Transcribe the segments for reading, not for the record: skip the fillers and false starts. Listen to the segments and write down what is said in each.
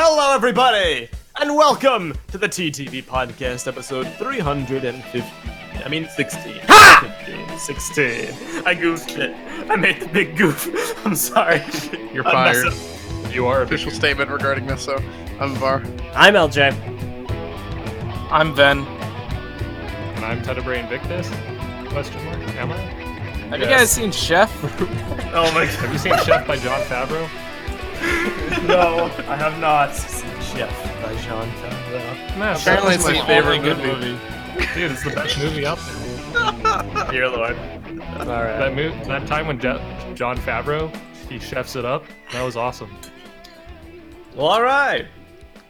Hello, everybody, and welcome to the TTV Podcast, episode 350. I mean, 16. Ha! 16. I goofed it. I made the big goof. I'm sorry. You're fired. You are. Official statement regarding Meso. I'm Var. I'm LJ. I'm Ben. And I'm Tenebrae Invictus? Question mark? Am I? Have you guys seen Chef? Oh my god. Have you seen Chef by John Favreau? No, I have not seen Chef by John Favreau. Nah, Apparently it's my my favorite favorite good movie. Dude, it's the best movie out there. Dear Lord. Alright. That time when John Favreau, he chefs it up, that was awesome. Well, alright.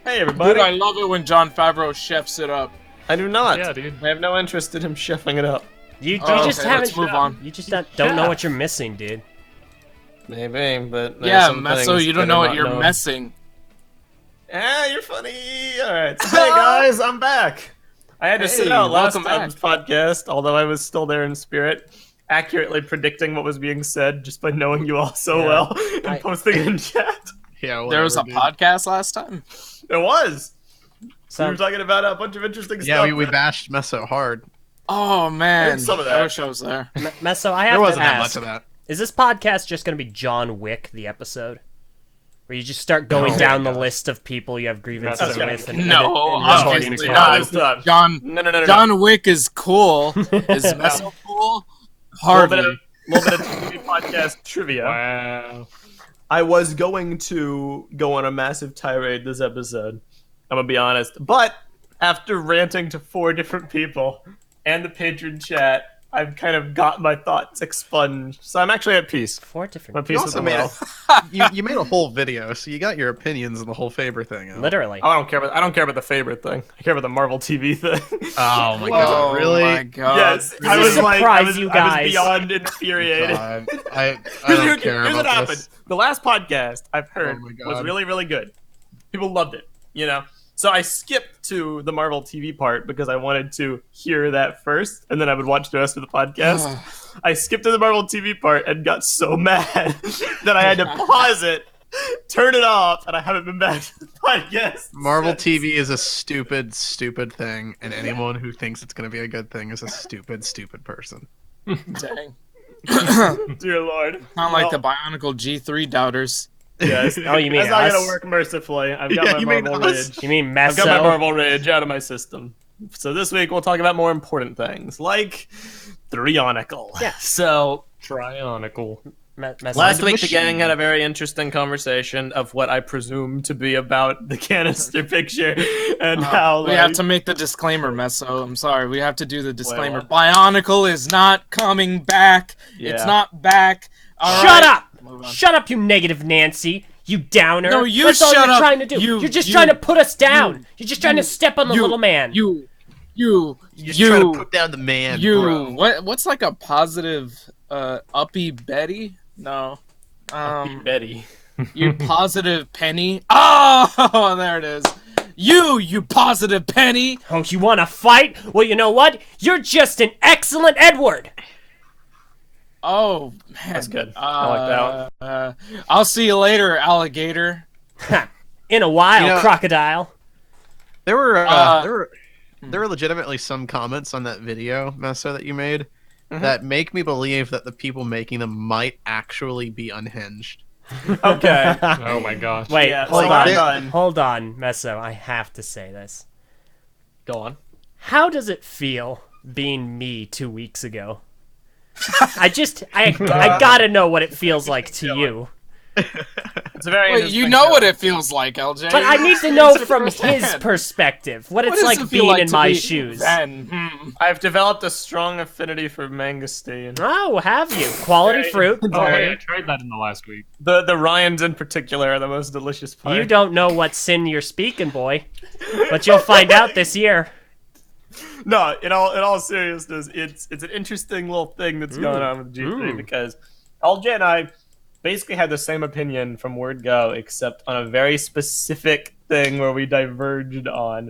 Hey, everybody. Dude, I love it when John Favreau chefs it up. I do not. Yeah, dude. I have no interest in him chefing it up. You Oh, just okay, haven't. let's move on. You just don't know what you're missing, dude. Maybe, but Yeah, some Meso, things you don't that know are what not you're known. messing. Ah, you're funny. Alright. So, hey, guys, I'm back. I had to sit Hey, out last welcome time's podcast, although I was still there in spirit, accurately predicting what was being said just by knowing you all so Yeah. well and posting it in chat. Yeah, There was a dude. podcast last time? It was. So We were talking about a bunch of interesting Yeah, stuff. we bashed Meso hard. Oh, man. Heard some of I that. wish I was there. Meso, I There have to wasn't that much ask: of that. is this podcast just going to be John Wick the episode, where you just start going No. down the list of people you have grievances Okay. with? And No, recording obviously it? not. this time. John No. John Wick is cool. Is Meso cool? Hardly. A little bit of TV podcast trivia. Wow. I was going to go on a massive tirade this episode. I'm gonna be honest, but after ranting to 4 different people and the patron chat, I've kind of got my thoughts expunged. So I'm actually at peace. 4 I'm different. at peace You with also the made world. you made a whole video, so you got your opinions on the whole Faber thing. Out. Literally. I don't care about the favorite thing. I care about the Marvel TV thing. Oh my Oh, god, really? my God. Yes, This I is was a like, surprise, you I guys. was beyond infuriated. God, I Here's don't care what about happened. this. The last podcast I've heard Oh my God. was really, really good. People loved it, you know? So I skipped to the Marvel TV part because I wanted to hear that first, and then I would watch the rest of the podcast. I skipped to the Marvel TV part and got so mad that I had to pause it, turn it off, and I haven't been back to the podcast. Marvel since. TV is a stupid, stupid thing, and anyone who thinks it's going to be a good thing is a stupid, stupid person. Dang. Dear Lord. Not like the Bionicle G3 doubters. Yes. Oh, you mean That's not us? gonna work mercifully. I've got Yeah, my you mean Marvel us? rage. You mean I've got my Meso? Marvel rage out of my system. So this week we'll talk about more important things, like Trionicle. Yeah. So Trionicle. Meso. last week the machine. gang had a very interesting conversation of what I presume to be about the canister picture and how We like, have to make the disclaimer, Meso. I'm sorry. We have to do the disclaimer. what? Bionicle is not coming back. Yeah. It's not back. All Shut right. up! Move on. Shut up, you negative Nancy! You downer! No, you That's all shut you're up. trying to do. You- You're just you- trying to put us down. you- You're just trying to step on the little man. You, You're just trying to put down the man, bro. What's like a positive, uppy Betty? No. Betty. You positive Penny. Oh, there it is. You positive Penny. Oh, you want to fight? Well, you know what? You're just an excellent Edward. Oh, man. That's good. I like that one. I'll see you later, alligator. In a while, You know- crocodile. There were Uh, there were legitimately some comments on that video, Meso, that you made Mm-hmm. that make me believe that the people making them might actually be unhinged. Okay. Oh my gosh. Wait, Yeah, hold so on. I'm done. Hold on, Meso. I have to say this. Go on. How does it feel being me 2 weeks ago? I gotta know what it feels like to you. It's a very Wait, interesting you know show. what it feels like, LJ. But I need to know from his perspective what What it's does like it feel being like in to my be shoes. Ben? I've developed a strong affinity for mangosteen. Oh, have you? Quality Very- fruit. Oh, hey, I tried that in the last week. The Ryans in particular are the most delicious part. You don't know what sin you're speaking, boy. But you'll find out this year. No, in all seriousness, it's an interesting little thing that's going on with G3 because LJ and I basically had the same opinion from word go, except on a very specific thing where we diverged on.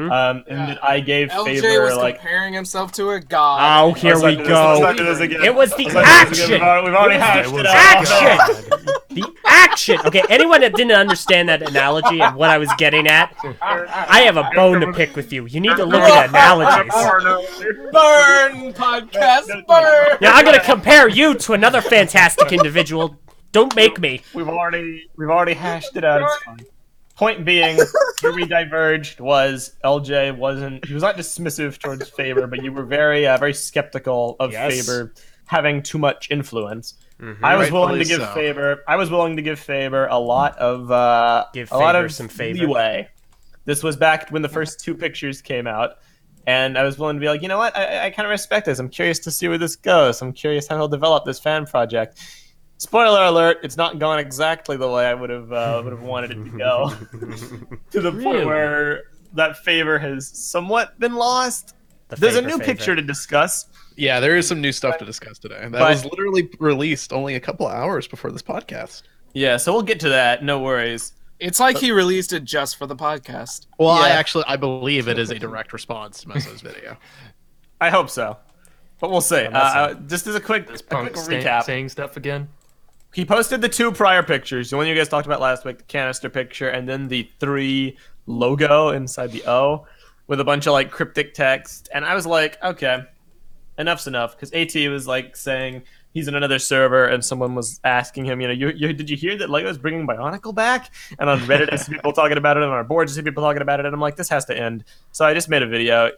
And that I gave LJ Faber was like. comparing himself to a god. Oh, here Let's we not do this, let's go. not do this again. It was the Let's not do this again. action. We've already hashed it out. Action. The shit. Okay, anyone that didn't understand that analogy and what I was getting at, I have a bone to pick with you. You need to look at analogies. Burn, podcast, burn. Now I'm gonna compare you to another fantastic individual. Don't make me. We've already hashed it out. It's fine. Point being, where we diverged was LJ he was not dismissive towards Faber, but you were very very skeptical of Faber having too much influence. Mm-hmm. I was willing to give so. Faber a lot of some favor. leeway. This was back when the first 2 pictures came out, and I was willing to be like, you know what, I kind of respect this. I'm curious to see where this goes. I'm curious how he'll develop this fan project. Spoiler alert, it's not gone exactly the way I would have wanted it to go. To the point where that Faber has somewhat been lost. There's a new picture to discuss. Yeah, there is some new stuff to discuss today. That was literally released only a couple of hours before this podcast. Yeah, so we'll get to that. No worries. It's like he released it just for the podcast. Well, I believe it is a direct response to Messo's video. I hope so. But we'll see. Just as a quick recap. Saying stuff again. He posted the 2 prior pictures, the one you guys talked about last week, the canister picture, and then the 3 logo inside the O with a bunch of like cryptic text. And I was like, okay, enough's enough. Because AT was like saying he's in another server, and someone was asking him, you know, did you hear that Lego's bringing Bionicle back? And on Reddit, I see people talking about it, and on our boards, I see people talking about it, and I'm like, this has to end. So I just made a video.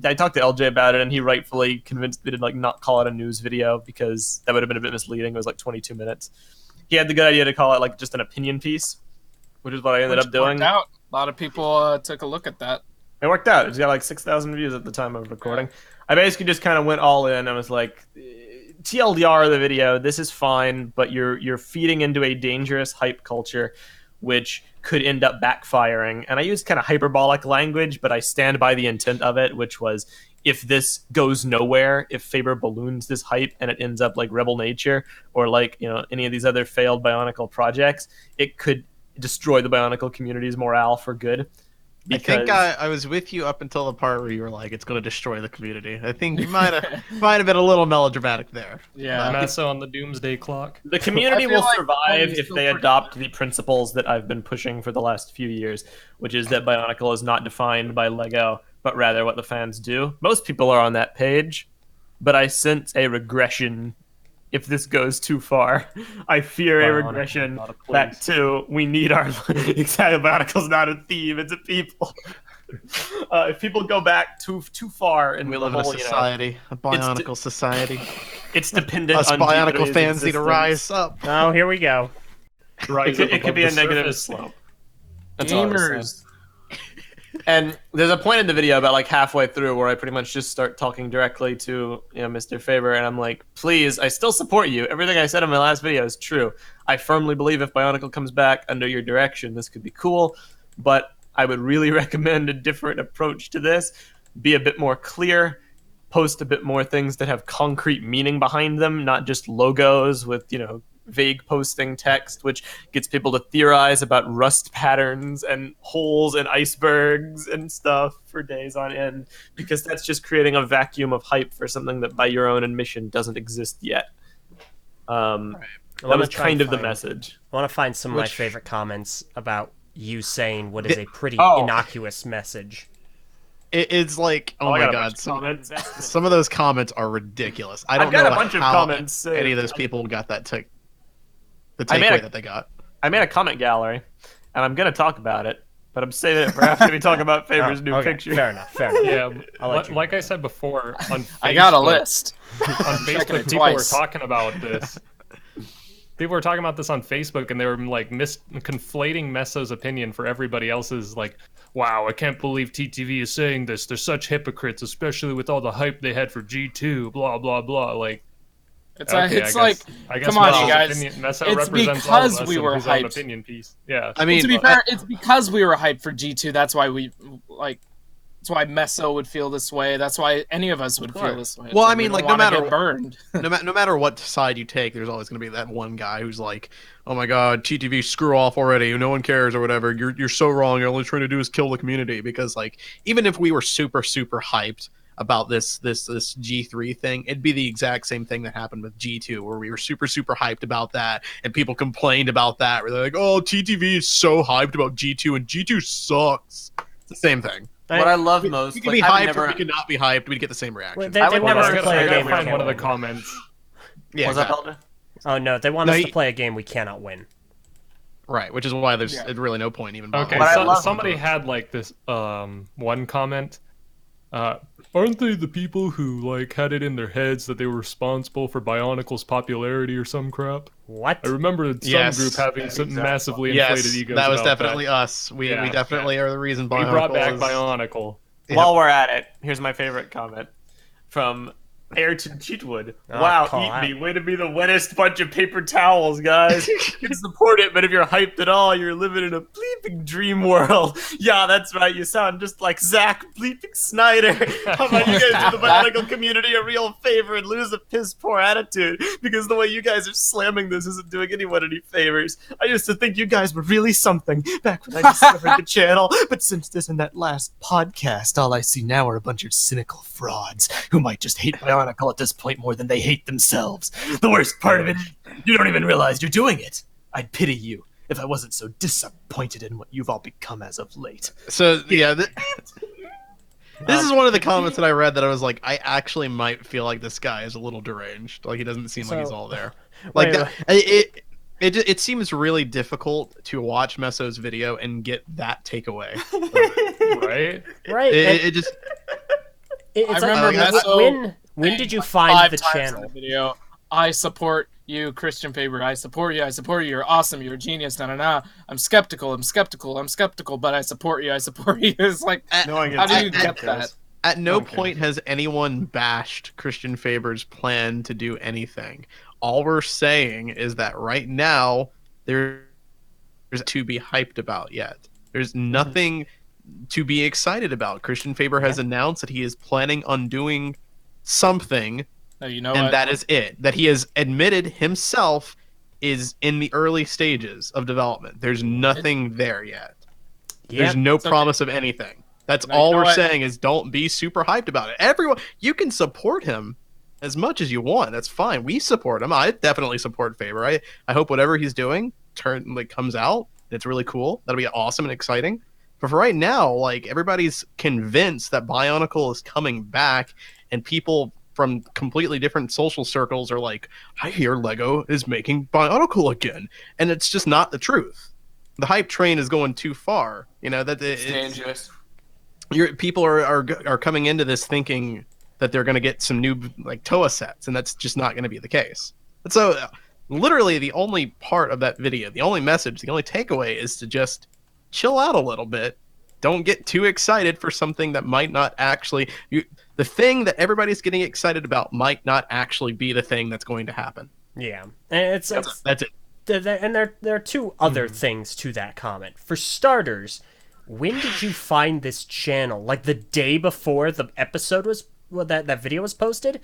I talked to LJ about it, and he rightfully convinced me to like not call it a news video because that would have been a bit misleading. It was like 22 minutes. He had the good idea to call it like just an opinion piece, which is what I ended up doing. Worked out. A lot of people took a look at that. It worked out. It's got like 6,000 views at the time of recording. I basically just kind of went all in. I was like, TLDR of the video, this is fine, but you're feeding into a dangerous hype culture, which could end up backfiring. And I used kind of hyperbolic language, but I stand by the intent of it, which was if this goes nowhere, if Faber balloons this hype and it ends up like Rebel Nature or like, you know, any of these other failed Bionicle projects, it could destroy the Bionicle community's morale for good. Because... I think I was with you up until the part where you were like, it's going to destroy the community. I think you might have been a little melodramatic there. Yeah. Massa on the doomsday clock. The community will like survive if they adopt the principles that I've been pushing for the last few years, which is that Bionicle is not defined by Lego, but rather what the fans do. Most people are on that page, but I sense a regression if this goes too far. I fear a regression back to we need our exactly. Bionicle's not a theme; it's a people. If people go back too far, and we live in a society, a Bionicle society. It's dependent Us on Bionicle fans need to rise up. Oh, here we go. It could be a negative slope. That's all I was saying. Gamers. And there's a point in the video about like halfway through where I pretty much just start talking directly to Mr. Faber, and I'm like, please, I still support you. Everything I said in my last video is true. I firmly believe if Bionicle comes back under your direction, this could be cool, but I would really recommend a different approach to this. Be a bit more clear, post a bit more things that have concrete meaning behind them, not just logos with, vague posting text, which gets people to theorize about rust patterns and holes in icebergs and stuff for days on end, because that's just creating a vacuum of hype for something that by your own admission doesn't exist yet. That was kind of the message. I want to find some of my favorite comments about you saying what is a pretty innocuous message. It's like, oh my god, some of those comments are ridiculous. I don't know how any of those people got that the takeaway that they got. I made a comment gallery, and I'm going to talk about it, but I'm saving it for after we talk about Faber's new picture. Fair enough. Yeah, like I said before, on Facebook, I got a list. On Facebook, people were talking about this. People were talking about this on Facebook, and they were like conflating Messo's opinion for everybody else's. Like, wow, I can't believe TTV is saying this. They're such hypocrites, especially with all the hype they had for G2. Blah blah blah. Like, I guess come on, you guys. It's because we were hyped. Opinion piece. Yeah. I mean, to be fair, it's because we were hyped for G2. That's why that's why Messo would feel this way. That's why any of us would feel this way. Well, I mean, like, no matter burned. no matter what side you take, there's always going to be that one guy who's like, "Oh my God, TTV, screw off already. No one cares or whatever. You're so wrong. You're only trying to do is kill the community." Because like, even if we were super hyped, about this G3 thing, it'd be the exact same thing that happened with G2, where we were super hyped about that, and people complained about that, where they're like, "Oh, TTV is so hyped about G2, and G2 sucks." It's the same thing. What I love most, we could be hyped or we could not be hyped. We'd get the same reaction. They want us to play a game. Find one of the comments. Yeah, exactly. Oh no, they want us to play a game we cannot win. Right, which is why there's really no point even. Okay, somebody had like this one comment. Aren't they the people who like had it in their heads that they were responsible for Bionicle's popularity or some crap? What? I remember some group having some massively inflated egos. That was definitely us. We definitely are the reason Bionicle. We brought back Bionicle. While we're at it, here's my favorite comment from Ayrton Cheatwood. Wow, eat me. Way to be the wettest bunch of paper towels, guys. You can support it, but if you're hyped at all, you're living in a bleeping dream world. Yeah, that's right. You sound just like Zack bleeping Snyder. How about you guys do the Bionicle community a real favor and lose a piss poor attitude? Because the way you guys are slamming this isn't doing anyone any favors. I used to think you guys were really something back when I discovered the channel, but since this and that last podcast, all I see now are a bunch of cynical frauds who might just hate Bionicle at this point more than they hate themselves. The worst part of it, you don't even realize you're doing it. I'd pity you if I wasn't so disappointed in what you've all become as of late. So, yeah, this is one of the comments that I read that I was like, I actually might feel like this guy is a little deranged. Like, he doesn't seem like he's all there. Like, it seems really difficult to watch Messo's video and get that takeaway. Right? Right. I remember Messo. When did you find the channel? Video. I support you, Christian Faber. I support you. I support you. You're awesome. You're a genius. I'm skeptical, but I support you. It's like, how do you get that? At no point has anyone bashed Christian Faber's plan to do anything. All we're saying is that right now, there's to be hyped about yet. There's nothing to be excited about. Christian Faber has announced that he is planning on doing something, that is it. That he has admitted himself is in the early stages of development. There's nothing there yet. There's no promise of anything. That's all we're saying is don't be super hyped about it. Everyone, you can support him as much as you want. That's fine. We support him. I definitely support Faber. I hope whatever he's doing comes out. It's really cool. That'll be awesome and exciting. But for right now, like, everybody's convinced that Bionicle is coming back, and people from completely different social circles are like, I hear Lego is making Bionicle again. And it's just not the truth. The hype train is going too far. It's dangerous. People are coming into this thinking that they're going to get some new like Toa sets, and that's just not going to be the case. And so literally the only part of that video, the only message, the only takeaway is to just chill out a little bit. Don't get too excited for something that might not actually... the thing that everybody's getting excited about might not actually be the thing that's going to happen. Yeah. And that's it. And there are two other things to that comment. For starters, when did you find this channel? Like the day before the episode was... that video was posted?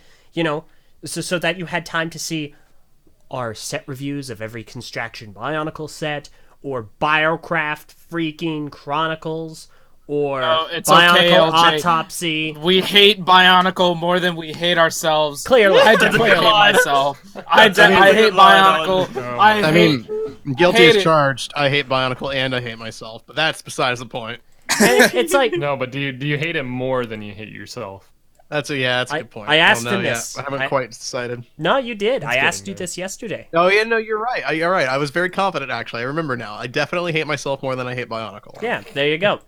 So that you had time to see our set reviews of every Construction Bionicle set, or Biocraft freaking Chronicles, or Bionicle Autopsy. We hate Bionicle more than we hate ourselves. Clearly. I definitely hate myself. I hate Bionicle. Guilty as charged. I hate Bionicle and I hate myself, but that's besides the point. It's like... No, but do you hate it more than you hate yourself? That's a good point. I asked him this. I haven't quite decided. No, you did. I asked you this yesterday. Oh, yeah, no, you're right. You're right. I was very confident, actually. I remember now. I definitely hate myself more than I hate Bionicle. Yeah, there you go.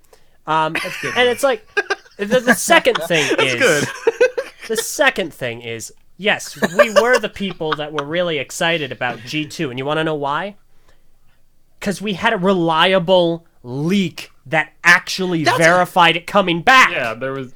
And it's like, the second thing is... good. The second thing is, yes, we were the people that were really excited about G2, and you want to know why? Because we had a reliable leak that actually verified it coming back. Yeah, there was...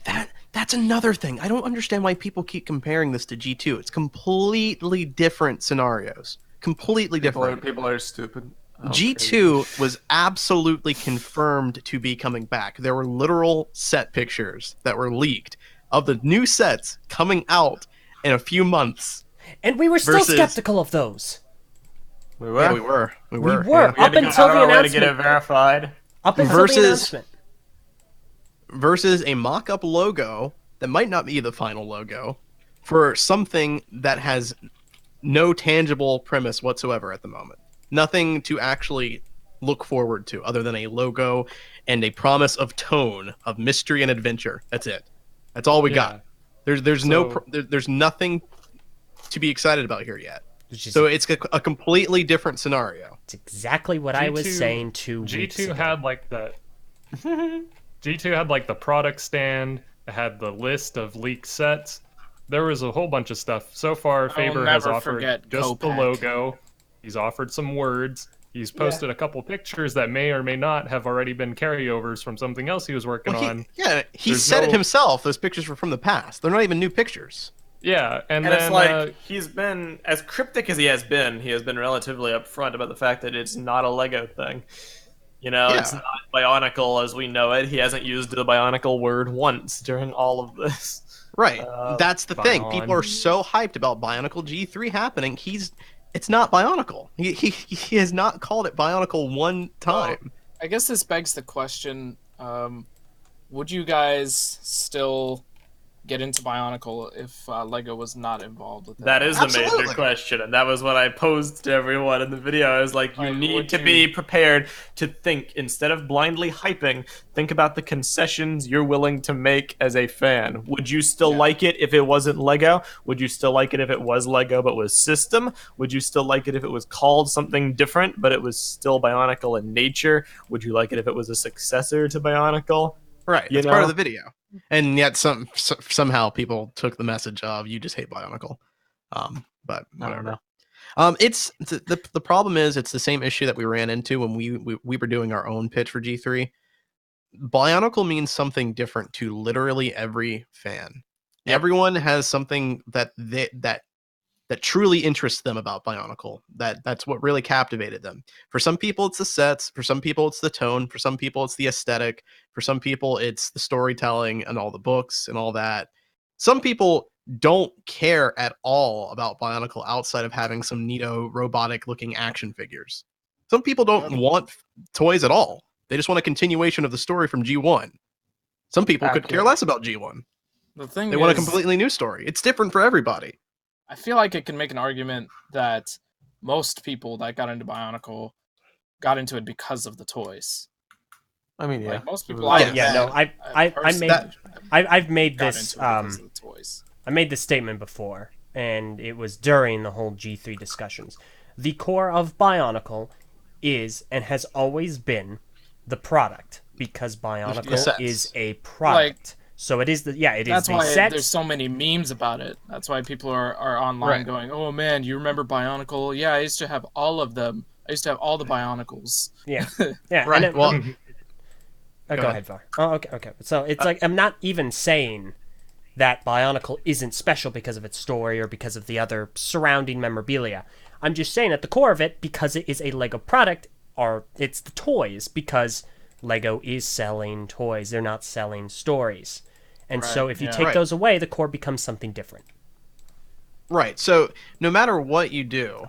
That's another thing. I don't understand why people keep comparing this to G2. It's completely different scenarios. Completely different. People are stupid. G2 was absolutely confirmed to be coming back. There were literal set pictures that were leaked of the new sets coming out in a few months. And we were still skeptical of those. We were. Yeah, we were. Yeah. Up until the announcement. To get it verified. Up until the announcement. Versus a mock-up logo that might not be the final logo for something that has no tangible premise whatsoever at the moment. Nothing to actually look forward to other than a logo and a promise of tone, of mystery and adventure. That's it. That's all we got. There's nothing to be excited about here yet. So it's a completely different scenario. It's exactly what I was saying 2 weeks ago. G2 had like the G2 had like the product stand, it had the list of leaked sets. There was a whole bunch of stuff. So far, Faber has offered just the logo. He's offered some words. He's posted a couple pictures that may or may not have already been carryovers from something else he was working on. Yeah, he said it himself. Those pictures were from the past. They're not even new pictures. Yeah, and then, it's like he's been as cryptic as he has been relatively upfront about the fact that it's not a Lego thing. You know, it's not Bionicle as we know it. He hasn't used the Bionicle word once during all of this. Right. That's the thing. People are so hyped about Bionicle G3 happening. It's not Bionicle. He has not called it Bionicle one time. Well, I guess this begs the question, would you guys still get into Bionicle if Lego was not involved with it? That is the major question, and that was what I posed to everyone in the video. I was like, you need to be prepared to think, instead of blindly hyping, think about the concessions you're willing to make as a fan. Would you still like it if it wasn't Lego? Would you still like it if it was Lego but was system? Would you still like it if it was called something different but it was still Bionicle in nature? Would you like it if it was a successor to Bionicle? Right, it's part of the video. And yet somehow people took the message of you just hate Bionicle. But whatever. I don't know. It's the problem is it's the same issue that we ran into when we were doing our own pitch for G3. Bionicle means something different to literally every fan. Yep. Everyone has something that truly interests them about Bionicle. That's what really captivated them. For some people, it's the sets. For some people, it's the tone. For some people, it's the aesthetic. For some people, it's the storytelling and all the books and all that. Some people don't care at all about Bionicle outside of having some neato robotic-looking action figures. Some people don't want toys at all. They just want a continuation of the story from G1. Some people could care less about G1. They want a completely new story. It's different for everybody. I feel like it can make an argument that most people that got into Bionicle got into it because of the toys. I mean, like most people. I've made this. I made this statement before, and it was during the whole G3 discussions. The core of Bionicle is and has always been the product, because Bionicle is a product. So it is the That's why there's so many memes about it. That's why people are online going, "Oh man, you remember Bionicle? Yeah, I used to have all of them. I used to have all the Bionicles." Yeah, yeah. Right. Go ahead, Var. Oh, okay. So it's like I'm not even saying that Bionicle isn't special because of its story or because of the other surrounding memorabilia. I'm just saying at the core of it, because it is a Lego product, or it's the toys, because Lego is selling toys. They're not selling stories. And so if you take those away, the core becomes something different. Right. So no matter what you do,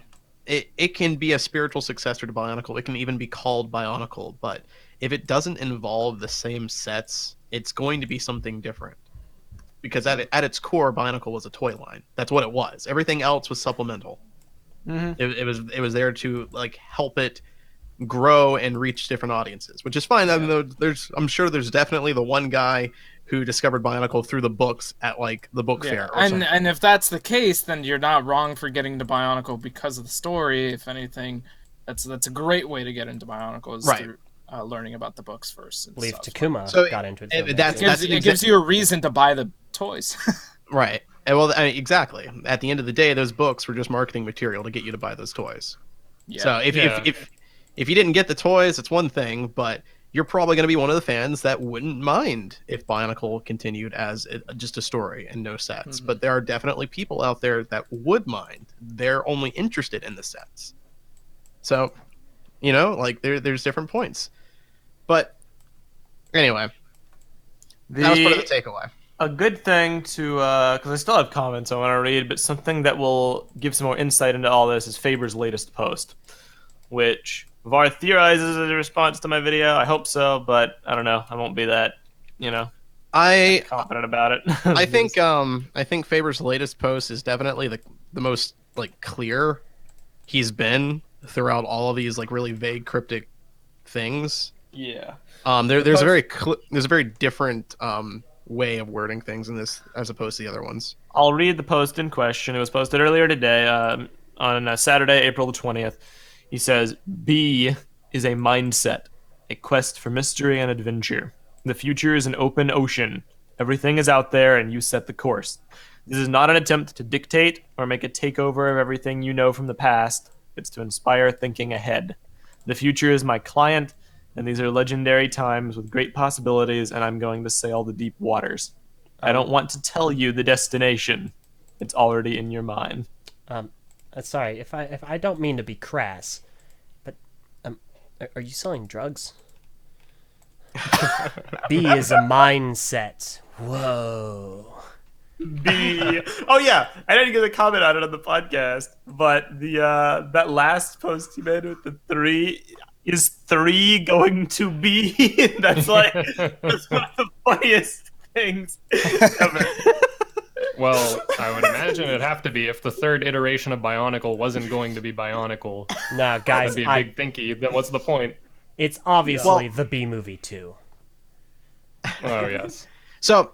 it can be a spiritual successor to Bionicle. It can even be called Bionicle. But if it doesn't involve the same sets, it's going to be something different. Because at its core, Bionicle was a toy line. That's what it was. Everything else was supplemental. Mm-hmm. It was there to help it grow and reach different audiences, which is fine. I mean, I'm sure there's definitely the one guy who discovered Bionicle through the books at the book fair. And if that's the case, then you're not wrong for getting into Bionicle because of the story. If anything, that's a great way to get into Bionicle is through learning about the books first. I believe Takuma got into it. It gives you a reason to buy the toys. Right. And exactly. At the end of the day, those books were just marketing material to get you to buy those toys. Yeah. So if you didn't get the toys, it's one thing, but you're probably going to be one of the fans that wouldn't mind if Bionicle continued as just a story and no sets. Mm-hmm. But there are definitely people out there that would mind. They're only interested in the sets. So, there's different points. But anyway, that was part of the takeaway. A good thing to, because I still have comments I want to read, but something that will give some more insight into all this is Faber's latest post, which Var theorizes as a response to my video. I hope so, but I don't know. I won't be that, I'm confident about it. I think Faber's latest post is definitely the most like clear he's been throughout all of these like really vague cryptic things. Yeah. There's a very different way of wording things in this as opposed to the other ones. I'll read the post in question. It was posted earlier today on Saturday, April the 20th. He says, B is a mindset, a quest for mystery and adventure. The future is an open ocean. Everything is out there and you set the course. This is not an attempt to dictate or make a takeover of everything you know from the past. It's to inspire thinking ahead. The future is my client, and these are legendary times with great possibilities, and I'm going to sail the deep waters. I don't want to tell you the destination. It's already in your mind. Sorry, if I don't mean to be crass, but are you selling drugs? B is a mindset. Whoa. B. Oh yeah, I didn't get a comment on it on the podcast, but the that last post you made with the 3 is 3 going to be. That's one of the funniest things ever. Well, I would imagine it'd have to be if the third iteration of Bionicle wasn't going to be Bionicle. Nah, guys, that'd be a big thinky. Then what's the point? It's obviously the B movie too. Oh yes. So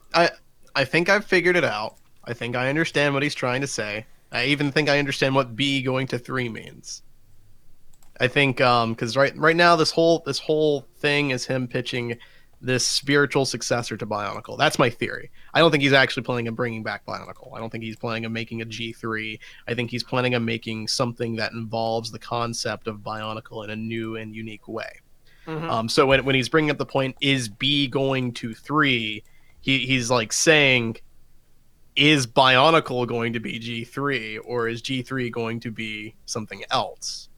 I think I've figured it out. I think I understand what he's trying to say. I even think I understand what B going to 3 means. I think because right now this whole thing is him pitching this spiritual successor to Bionicle. That's my theory. I don't think he's actually planning on bringing back Bionicle. I don't think he's planning on making a G3. I think he's planning on making something that involves the concept of Bionicle in a new and unique way. Mm-hmm. So when he's bringing up the point, is B going to 3, he's like saying, is Bionicle going to be G3 or is G3 going to be something else?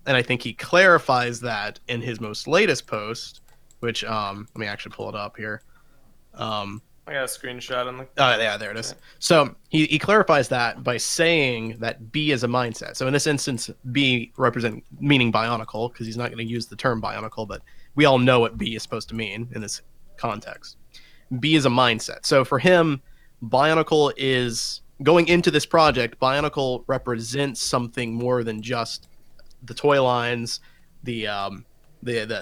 And I think he clarifies that in his most latest post, which let me actually pull it up here. I got a screenshot on the. Oh yeah, there it is. So he clarifies that by saying that B is a mindset. So in this instance, B meaning Bionicle, because he's not going to use the term Bionicle, but we all know what B is supposed to mean in this context. B is a mindset. So for him, Bionicle is going into this project. Bionicle represents something more than just the toy lines, the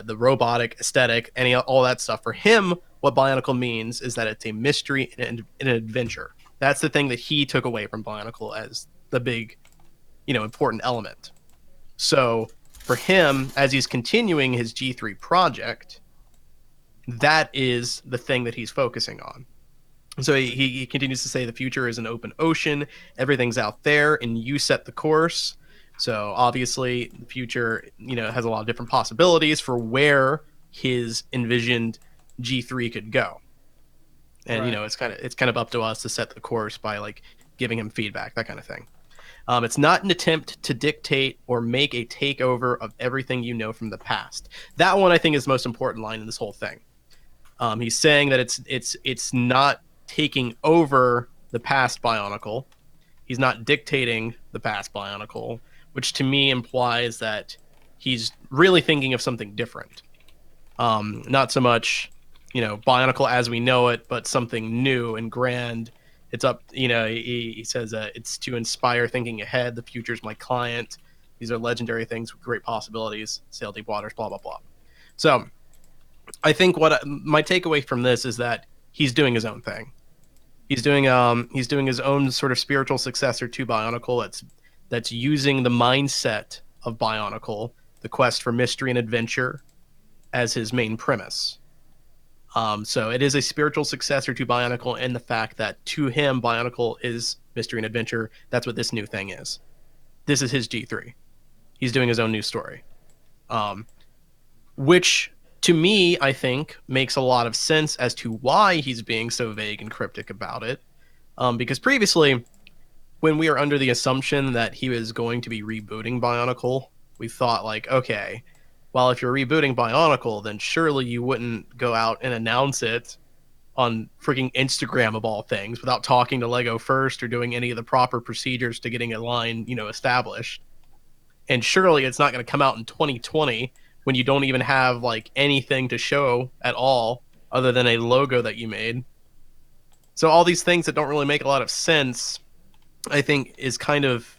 robotic aesthetic, all that stuff. For him, what Bionicle means is that it's a mystery and an adventure. That's the thing that he took away from Bionicle as the big, important element. So for him, as he's continuing his G3 project, that is the thing that he's focusing on. So he continues to say the future is an open ocean. Everything's out there, and you set the course. So obviously, the future, has a lot of different possibilities for where his envisioned G3 could go. And right. It's kind of up to us to set the course by like giving him feedback, that kind of thing. It's not an attempt to dictate or make a takeover of everything you know from the past. That one I think is the most important line in this whole thing. He's saying that it's not taking over the past Bionicle. He's not dictating the past Bionicle, which to me implies that he's really thinking of something different. Not so much, Bionicle as we know it, but something new and grand. It's up, he says it's to inspire thinking ahead. The future's my client. These are legendary things with great possibilities. Sail deep waters, blah, blah, blah. So I think my takeaway from this is that he's doing his own thing. He's doing his own sort of spiritual successor to Bionicle that's using the mindset of Bionicle, the quest for mystery and adventure, as his main premise. So it is a spiritual successor to Bionicle in the fact that to him, Bionicle is mystery and adventure. That's what this new thing is. This is his G3. He's doing his own new story. Which, to me, I think, makes a lot of sense as to why he's being so vague and cryptic about it. Because previously, when we were under the assumption that he was going to be rebooting Bionicle, we thought, like, okay, well, if you're rebooting Bionicle, then surely you wouldn't go out and announce it on freaking Instagram of all things without talking to Lego first or doing any of the proper procedures to getting a line, established. And surely it's not going to come out in 2020 when you don't even have like anything to show at all other than a logo that you made. So all these things that don't really make a lot of sense, I think, is kind of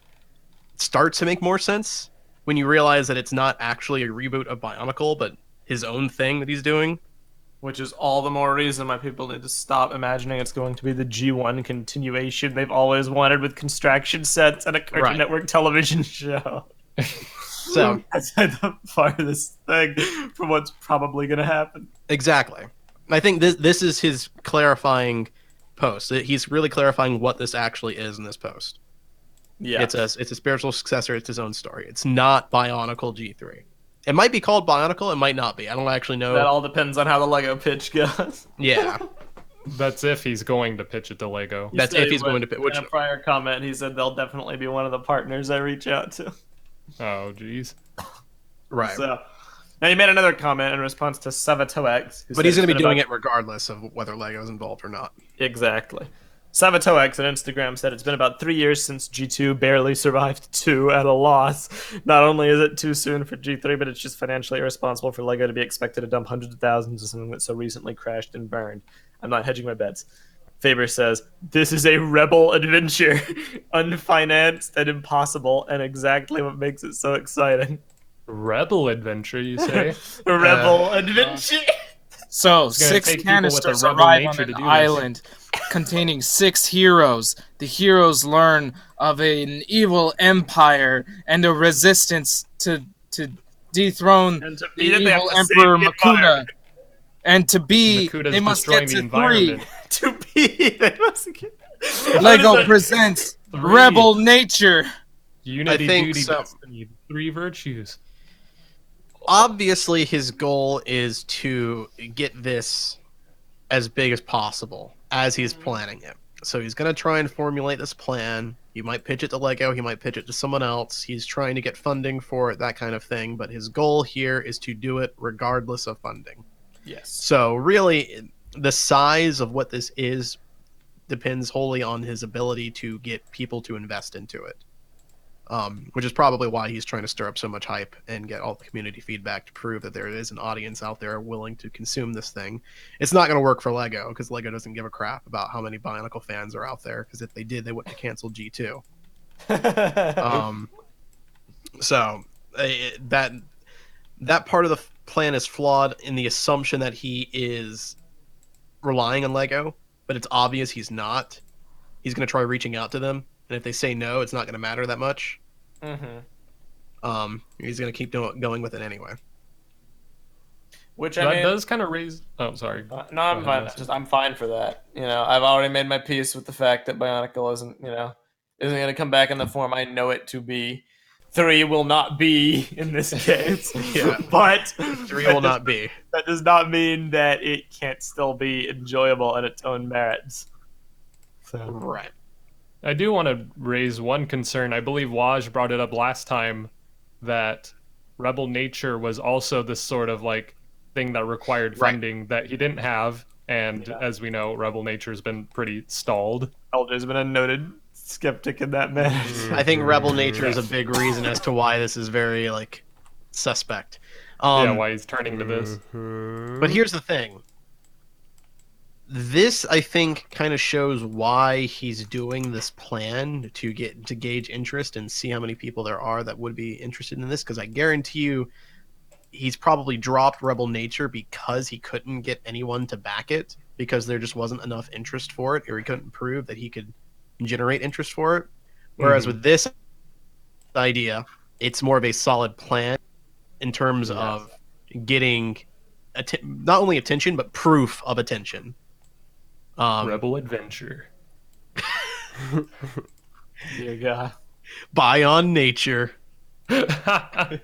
start to make more sense when you realize that it's not actually a reboot of Bionicle, but his own thing that he's doing. Which is all the more reason why people need to stop imagining it's going to be the G1 continuation they've always wanted with construction sets and a Cartoon Network television show. So that's the farthest thing from what's probably going to happen. Exactly. I think this is his clarifying post. He's really clarifying what this actually is in this post. Yeah, it's a spiritual successor. It's his own story. It's not Bionicle G3. It might be called Bionicle. It might not be. I don't actually know. That all depends on how the Lego pitch goes. Yeah. That's if he's going to pitch it to Lego. That's if he's going to pitch. In a prior comment, he said they'll definitely be one of the partners I reach out to. Oh, jeez. Right. So, now you made another comment in response to Savatox. But he's going to be doing it regardless of whether Lego's involved or not. Exactly. Savatox on Instagram said it's been about 3 years since G2 barely survived 2 at a loss. Not only is it too soon for G3, but it's just financially irresponsible for Lego to be expected to dump hundreds of thousands of something that so recently crashed and burned. I'm not hedging my bets. Faber says, this is a rebel adventure, unfinanced and impossible, and exactly what makes it so exciting. Rebel adventure, you say? Rebel adventure. So, 6 canisters arrive on an island containing 6 heroes. The heroes learn of an evil empire and a resistance to dethrone the evil Emperor Makuta. And to be, they must get to 3. To be, they must get... Lego presents 3. Rebel Nature. Unity, duty, destiny. 3 virtues. Obviously, his goal is to get this as big as possible as he's planning it. So he's going to try and formulate this plan. He might pitch it to Lego. He might pitch it to someone else. He's trying to get funding for it, that kind of thing. But his goal here is to do it regardless of funding. Yes. So really, the size of what this is depends wholly on his ability to get people to invest into it. Which is probably why he's trying to stir up so much hype and get all the community feedback to prove that there is an audience out there willing to consume this thing. It's not going to work for Lego because Lego doesn't give a crap about how many Bionicle fans are out there, because if they did, they wouldn't have canceled G2. So that part of the plan is flawed in the assumption that he is relying on Lego, but it's obvious he's not. He's going to try reaching out to them, and if they say no, it's not going to matter that much. Mm-hmm. He's going to keep going with it anyway. Which that does kind of raise. Oh, sorry. No, I'm fine. I'm fine for that. You know, I've already made my peace with the fact that Bionicle isn't going to come back in the form I know it to be. 3 will not be in this case. Yeah, but 3 will not be. That does not mean that it can't still be enjoyable in its own merits. So. Right. I do want to raise one concern. I believe Waj brought it up last time that Rebel Nature was also this sort of like thing that required funding that he didn't have. And as we know, Rebel Nature has been pretty stalled. Elder's been a noted skeptic in that matter. I think Rebel Nature is a big reason as to why this is very like suspect. Why he's turning to this. But here's the thing. This, I think, kind of shows why he's doing this plan to gauge interest and see how many people there are that would be interested in this. Because I guarantee you, he's probably dropped Rebel Nature because he couldn't get anyone to back it, because there just wasn't enough interest for it, or he couldn't prove that he could generate interest for it. Whereas with this idea, it's more of a solid plan in terms of getting not only attention, but proof of attention. Rebel Adventure. Dear God. Buy on Nature. But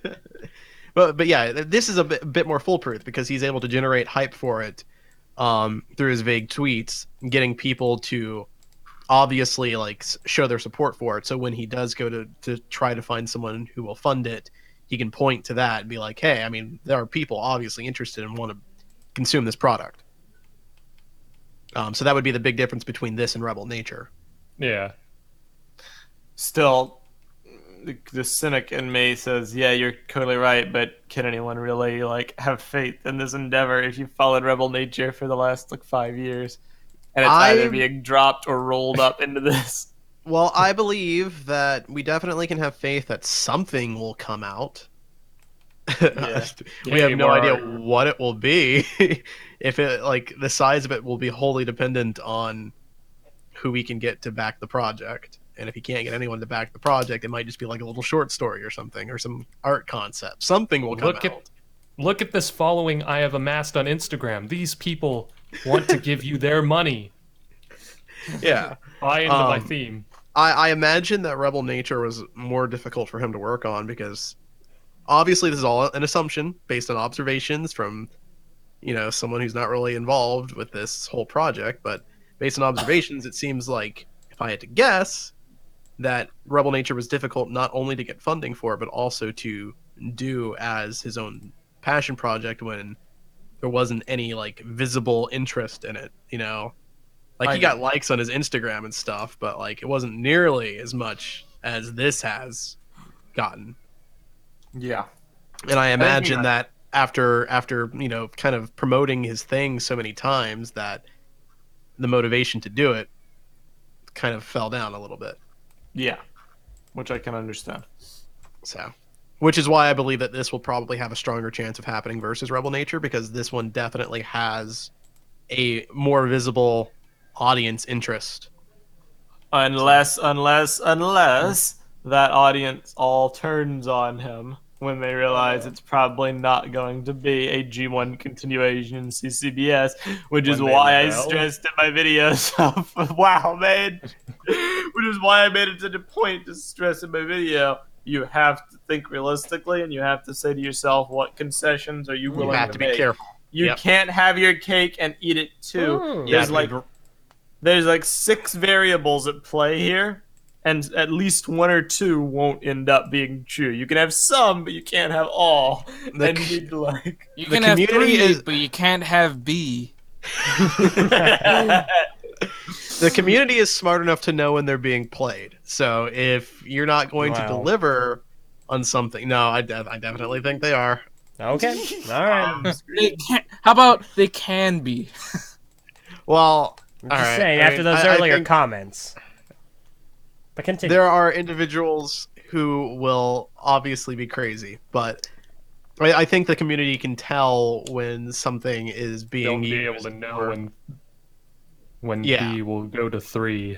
yeah, this is a bit more foolproof because he's able to generate hype for it through his vague tweets, getting people to obviously like show their support for it. So when he does go to try to find someone who will fund it, he can point to that and be like, hey, I mean, there are people obviously interested and want to consume this product. So that would be the big difference between this and Rebel Nature. Yeah. Still, the cynic in me says, yeah, you're totally right, but can anyone really like have faith in this endeavor if you followed Rebel Nature for the last like 5 years and it's either being dropped or rolled up into this? Well, I believe that we definitely can have faith that something will come out. Yeah. We have no idea what it will be. If it like the size of it will be wholly dependent on who we can get to back the project. And if you can't get anyone to back the project, it might just be like a little short story or something, or some art concept. Something will come out. Look at this following I have amassed on Instagram. These people want to give you their money. Yeah. Buy into my theme. I imagine that Rebel Nature was more difficult for him to work on because obviously this is all an assumption based on observations from, someone who's not really involved with this whole project. But based on observations, it seems like, if I had to guess, that Rebel Nature was difficult not only to get funding for, but also to do as his own passion project when there wasn't any like visible interest in it, Like he got likes on his Instagram and stuff, but like it wasn't nearly as much as this has gotten. Yeah. And I imagine that after kind of promoting his thing so many times that the motivation to do it kind of fell down a little bit. Yeah, which I can understand. So, which is why I believe that this will probably have a stronger chance of happening versus Rebel Nature, because this one definitely has a more visible audience interest. Unless that audience all turns on him when they realize it's probably not going to be a G1 continuation in CCBS, which is why I stressed in my videos of, wow, man. Which is why I made it to the point to stress in my video. You have to think realistically, and you have to say to yourself, what concessions are you willing to make? You have to be careful. You can't have your cake and eat it too. There's like 6 variables at play here, and at least 1 or 2 won't end up being true. You can have some, but you can't have all. You can have 3, but you can't have B. The community is smart enough to know when they're being played. So if you're not going to deliver on something, no, I definitely think they are. Okay, all right. How about they can be? Well, I'm just saying, after those earlier comments. But continue. There are individuals who will obviously be crazy, but I think the community can tell when something is being used. They'll be able to know when B will go to 3.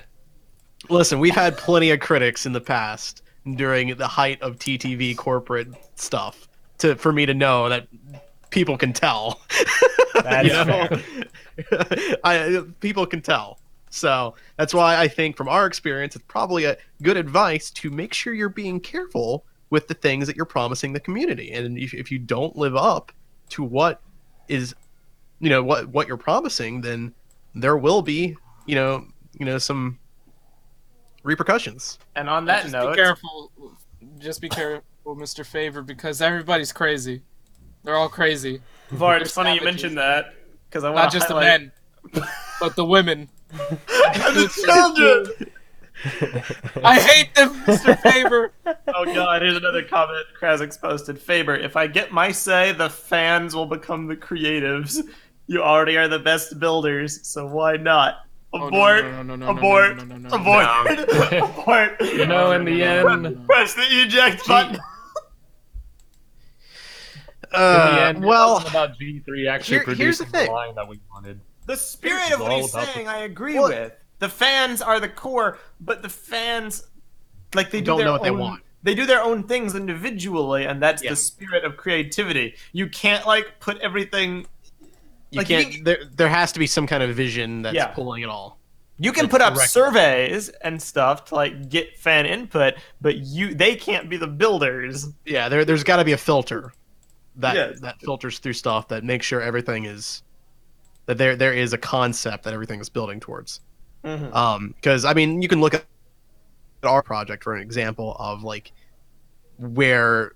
Listen, we've had plenty of critics in the past during the height of TTV corporate stuff for me to know that people can tell. That's fair. People can tell. So that's why I think from our experience, it's probably a good advice to make sure you're being careful with the things that you're promising the community. And if you don't live up to what is, what you're promising, then there will be, some repercussions. And on that note, just be careful, Mr. Faber, because everybody's crazy. They're all crazy. Vart, it's funny you mentioned that, because I want not just the men, but the women. And the children! I hate them, Mr. Faber! Oh god, here's another comment Krazik's posted. Faber, if I get my say, the fans will become the creatives. You already are the best builders, so why not? Abort! Abort! Abort! Abort! In the end... Press the eject button! In the end, it wasn't about G3 actually producing the line that we wanted. The spirit of what he's saying, I agree with. The fans are the core, but the fans, they don't know what they want. They do their own things individually, and that's the spirit of creativity. You can't put everything. You can't. There has to be some kind of vision that's pulling it all. You can put up surveys and stuff to get fan input, but they can't be the builders. Yeah, there's got to be a filter that filters through stuff that makes sure everything is. That there is a concept that everything is building towards. Because you can look at our project for an example of where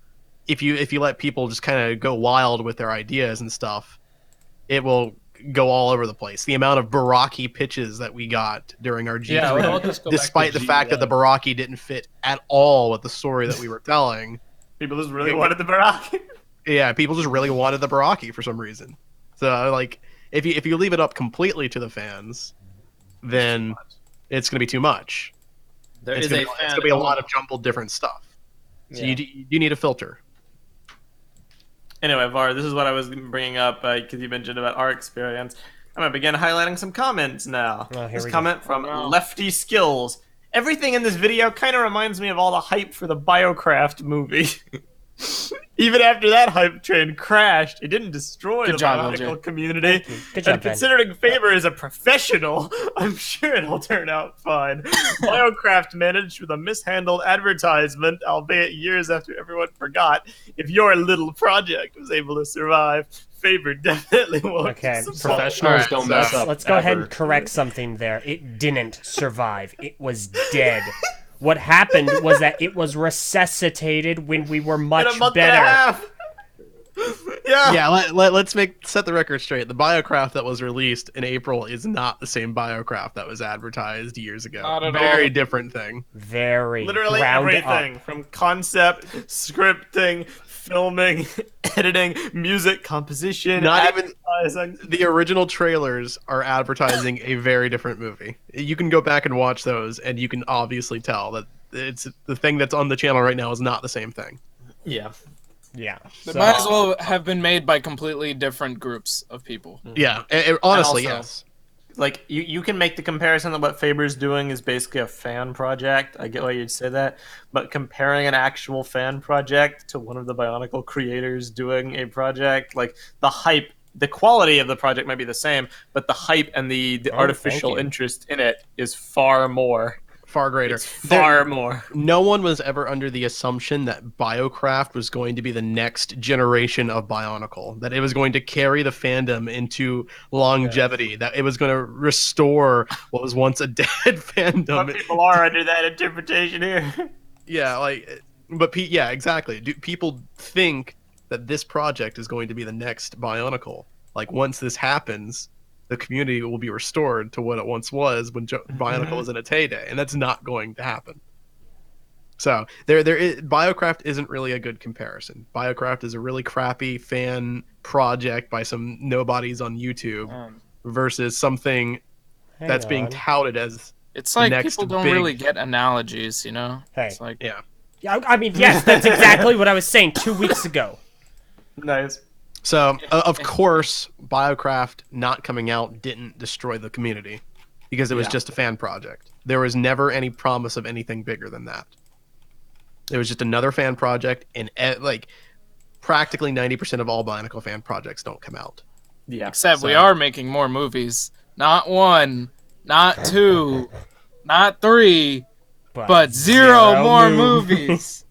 if you let people just kind of go wild with their ideas and stuff, it will go all over the place. The amount of Baraki pitches that we got during our G3, despite the fact that the Baraki didn't fit at all with the story that we were telling. People just really wanted the Baraki. Yeah, people just really wanted the Baraki for some reason. So, like, if you leave it up completely to the fans, then it's going to be too much. It's going to be a lot of jumbled different stuff. So you need a filter. Anyway, Var, this is what I was bringing up because you mentioned about our experience. I'm going to begin highlighting some comments now. This comment from Lefty Skills. Everything in this video kind of reminds me of all the hype for the Biocraft movie. Even after that hype train crashed, it didn't destroy the Bionicle community. Good job, and considering Faber is a professional, I'm sure it'll turn out fine. Biocraft managed with a mishandled advertisement, albeit years after everyone forgot, if your little project was able to survive. Faber definitely won't. Okay, professionals don't mess up. Let's go ahead and correct something there. It didn't survive. It was dead. What happened was that it was resuscitated when we were much in a month better. And a half. Let's set the record straight. The Biocraft that was released in April is not the same Biocraft that was advertised years ago. Very different thing. Literally everything from concept, scripting, filming, editing, music, composition. Not even the original trailers are advertising a very different movie. You can go back and watch those, and you can obviously tell that it's the thing that's on the channel right now is not the same thing. Yeah. They might as well have been made by completely different groups of people. Yeah, honestly, also, yes. Like, you can make the comparison that what Faber's doing is basically a fan project. I get why you'd say that. But comparing an actual fan project to one of the Bionicle creators doing a project, like, the hype, the quality of the project might be the same, but the hype and the artificial interest in it is far more. Far greater. It's far more. No one was ever under the assumption that Biocraft was going to be the next generation of Bionicle, that it was going to carry the fandom into longevity, that it was going to restore what was once a dead fandom. Some people are under that interpretation here. Yeah, exactly. Do people think that this project is going to be the next Bionicle? Like, once this happens, the community will be restored to what it once was when Bionicle was in its heyday, and that's not going to happen. So Biocraft isn't really a good comparison. Biocraft is a really crappy fan project by some nobodies on YouTube versus something that's being touted as it's like next people don't really get analogies, you know? Hey. It's like, yeah, I mean, yes, that's exactly what I was saying 2 weeks ago. Nice. So, of course, Biocraft not coming out didn't destroy the community because it was just a fan project. There was never any promise of anything bigger than that. It was just another fan project, and practically 90% of all Bionicle fan projects don't come out. Yeah. Except we are making more movies. Not 1, not 2, not 3, but zero more movies.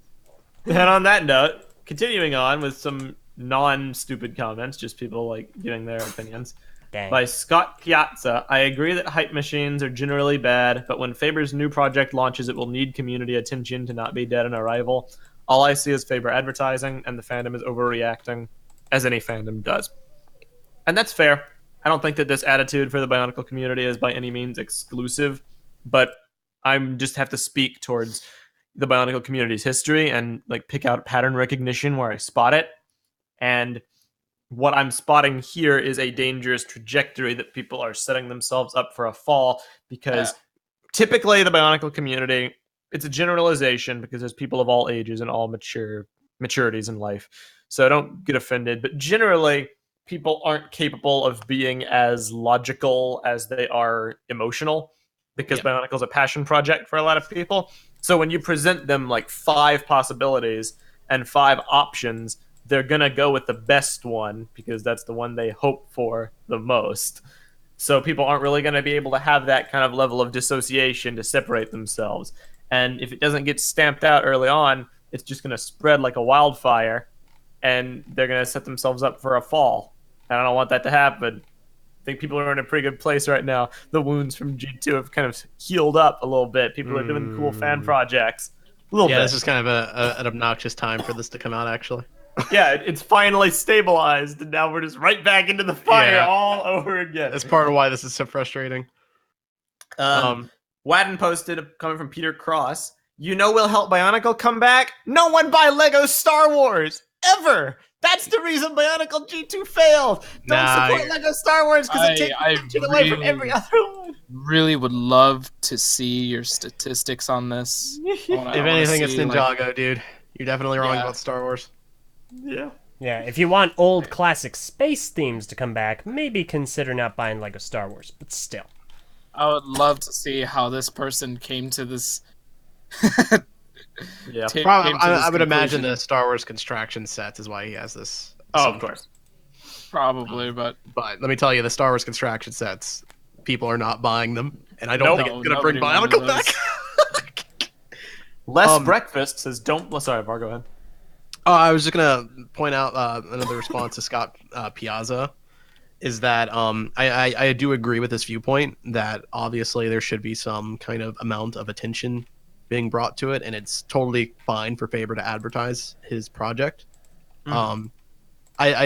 And on that note, continuing on with some non-stupid comments, just people like giving their opinions. Dang. By Scott Piazza, I agree that hype machines are generally bad, but when Faber's new project launches, it will need community attention to not be dead on arrival. All I see is Faber advertising, and the fandom is overreacting, as any fandom does. And that's fair. I don't think that this attitude for the Bionicle community is by any means exclusive, but I'm just have to speak towards the Bionicle community's history and like pick out pattern recognition where I spot it. And what I'm spotting here is a dangerous trajectory that people are setting themselves up for a fall because typically the Bionicle community, it's a generalization because there's people of all ages and all maturities in life. So don't get offended, but generally people aren't capable of being as logical as they are emotional because Bionicle is a passion project for a lot of people. So when you present them like 5 possibilities and 5 options, they're going to go with the best one because that's the one they hope for the most. So people aren't really going to be able to have that kind of level of dissociation to separate themselves. And if it doesn't get stamped out early on, it's just going to spread like a wildfire and they're going to set themselves up for a fall. And I don't want that to happen. I think people are in a pretty good place right now. The wounds from G2 have kind of healed up a little bit. People are doing cool fan projects. A little bit. This is kind of an obnoxious time for this to come out, actually. Yeah, it's finally stabilized, and now we're just right back into the fire all over again. That's part of why this is so frustrating. Wadden posted, coming from Peter Cross, will help Bionicle come back? No one buy Lego Star Wars! Ever! That's the reason Bionicle G2 failed! Don't support Lego Star Wars because it takes away from every other one! Really would love to see your statistics on this. If anything, it's Ninjago, dude. You're definitely wrong about Star Wars. Yeah. Yeah, if you want old classic space themes to come back, maybe consider not buying Lego Star Wars, but still. I would love to see how this person came to this. Yeah, I would imagine the Star Wars construction sets is why he has this. Of course. Probably, but let me tell you, the Star Wars construction sets, people are not buying them, and I don't think it's going to bring Bionicle back. Les Breakfast says, sorry, Var, go ahead. I was just going to point out another response to Scott Piazza, is that I do agree with this viewpoint that obviously there should be some kind of amount of attention being brought to it, and it's totally fine for Faber to advertise his project. I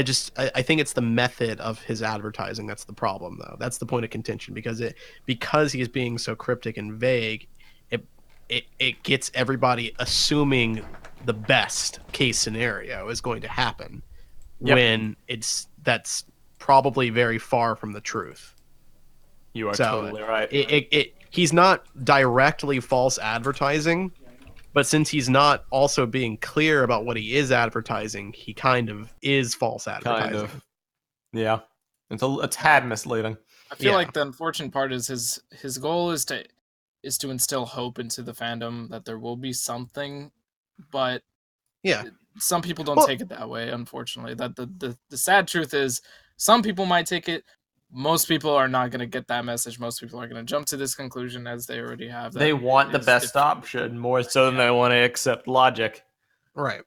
think it's the method of his advertising that's the problem, though. That's the point of contention, because he is being so cryptic and vague, it gets everybody assuming the best case scenario is going to happen when that's probably very far from the truth. You are totally right. He's not directly false advertising, but since he's not also being clear about what he is advertising, he kind of is false advertising. Kind of. Yeah. It's a tad misleading. I feel like the unfortunate part is his goal is to instill hope into the fandom that there will be something, but some people don't take it that way, unfortunately. That the sad truth is some people might take it. Most people are not going to get that message. Most people are going to jump to this conclusion as they already have. They want the best option more so than they want to accept logic. Right.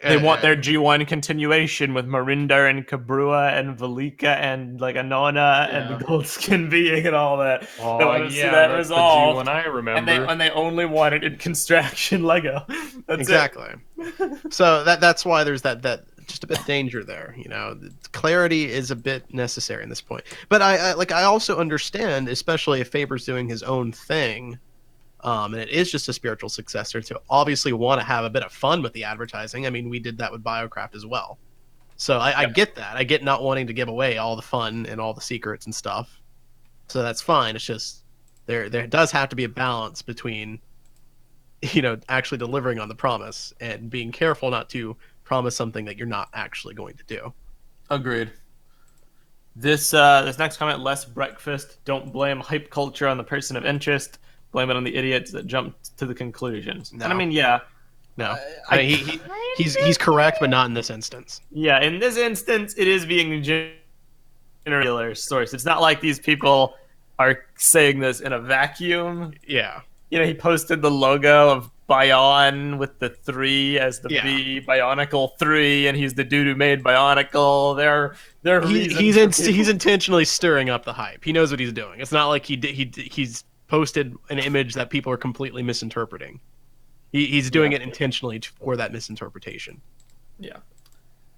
They want their G1 continuation with Marinder and Kabrua and Velika and like Anona and the Goldskin being and all that. They want to see that resolved. The G1 I remember. And they only want it in construction Lego. That's exactly. So that's why there's that just a bit of danger there. Clarity is a bit necessary in this point. But I also understand, especially if Faber's doing his own thing. And it is just a spiritual successor to obviously want to have a bit of fun with the advertising. I mean, we did that with Biocraft as well. So I get that. I get not wanting to give away all the fun and all the secrets and stuff. So that's fine. It's just there does have to be a balance between, actually delivering on the promise and being careful not to promise something that you're not actually going to do. Agreed. This next comment, Les Breakfast, don't blame hype culture on the person of interest. Blame it on the idiots that jumped to the conclusions. No. And I mean, yeah. No. He's correct, but not in this instance. Yeah, in this instance, it is being general source. It's not like these people are saying this in a vacuum. Yeah. He posted the logo of Bion with the 3 as the B, Bionicle 3, and he's the dude who made Bionicle. He's intentionally stirring up the hype. He knows what he's doing. It's not like he's posted an image that people are completely misinterpreting. He's doing it intentionally for that misinterpretation. Yeah.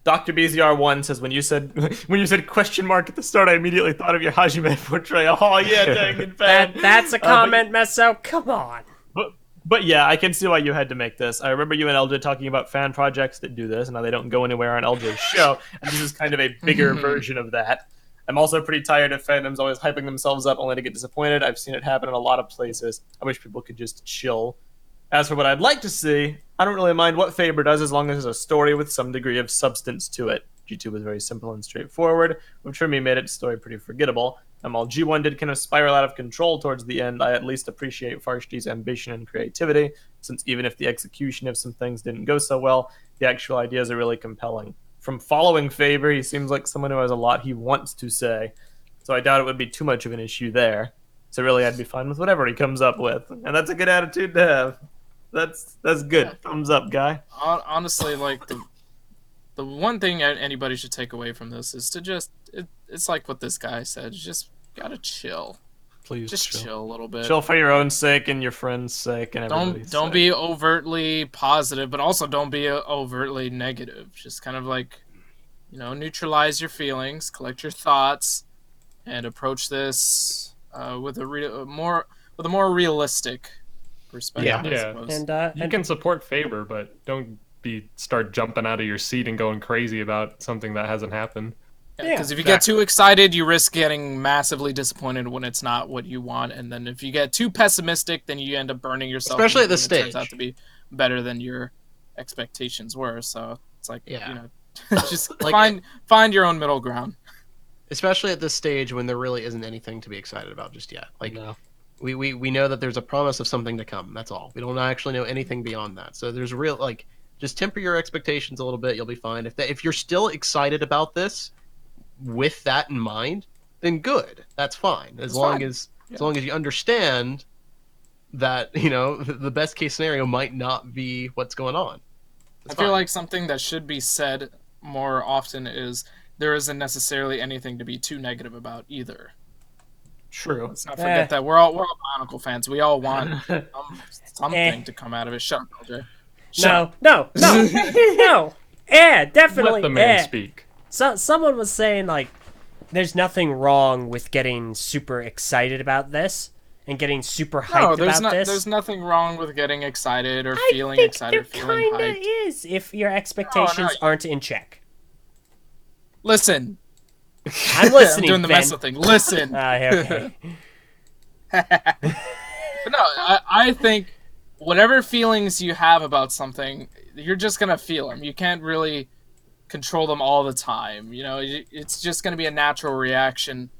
Dr. BZR1 says, when you said question mark at the start, I immediately thought of your Hajime portrayal. Oh yeah, dang it, fan. That's a comment, Meso. Come on. But yeah, I can see why you had to make this. I remember you and LJ talking about fan projects that do this, and now they don't go anywhere on LJ's show, and this is kind of a bigger version of that. I'm also pretty tired of fandoms always hyping themselves up only to get disappointed. I've seen it happen in a lot of places. I wish people could just chill. As for what I'd like to see, I don't really mind what Faber does as long as there's a story with some degree of substance to it. G2 was very simple and straightforward, which for me made its story pretty forgettable. And while G1 did kind of spiral out of control towards the end, I at least appreciate Farshti's ambition and creativity, since even if the execution of some things didn't go so well, the actual ideas are really compelling. From following Faber, he seems like someone who has a lot he wants to say, so I doubt it would be too much of an issue there. So really, I'd be fine with whatever he comes up with, and that's a good attitude to have. That's good. Yeah. Thumbs up, guy. Honestly, like the one thing anybody should take away from this is to just it's like what this guy said. You just gotta chill. Please just chill a little bit. Chill for your own sake and your friends' sake and everybody's sake. Don't be overtly positive, but also don't be overtly negative. Just kind of like, neutralize your feelings, collect your thoughts, and approach this with a more realistic perspective. Yeah. And you can support Faber, but don't start jumping out of your seat and going crazy about something that hasn't happened. Because if you get too excited, you risk getting massively disappointed when it's not what you want, and then if you get too pessimistic, then you end up burning yourself. Especially at this stage, it turns stage, out to be better than your expectations were. So it's like, just find your own middle ground. Especially at this stage when there really isn't anything to be excited about just yet. Like, we know that there's a promise of something to come. That's all. We don't actually know anything beyond that. So there's just temper your expectations a little bit. You'll be fine. If you're still excited about this, with that in mind, then good. That's fine. As long as you understand that, the best case scenario might not be what's going on. I feel like something that should be said more often is there isn't necessarily anything to be too negative about either. True. Let's not forget that we're all Bionicle fans. We all want something to come out of it. Shut up, LJ. No. Definitely. Let the man speak. So someone was saying there's nothing wrong with getting super excited about this and getting super hyped about this. There's nothing wrong with getting excited or feeling excited, feeling hyped. There kinda is if your expectations aren't in check. Listen. I'm listening. I'm doing the mental thing. Listen. Okay. But no, I think whatever feelings you have about something, you're just gonna feel them. You can't really control them all the time. It's just going to be a natural reaction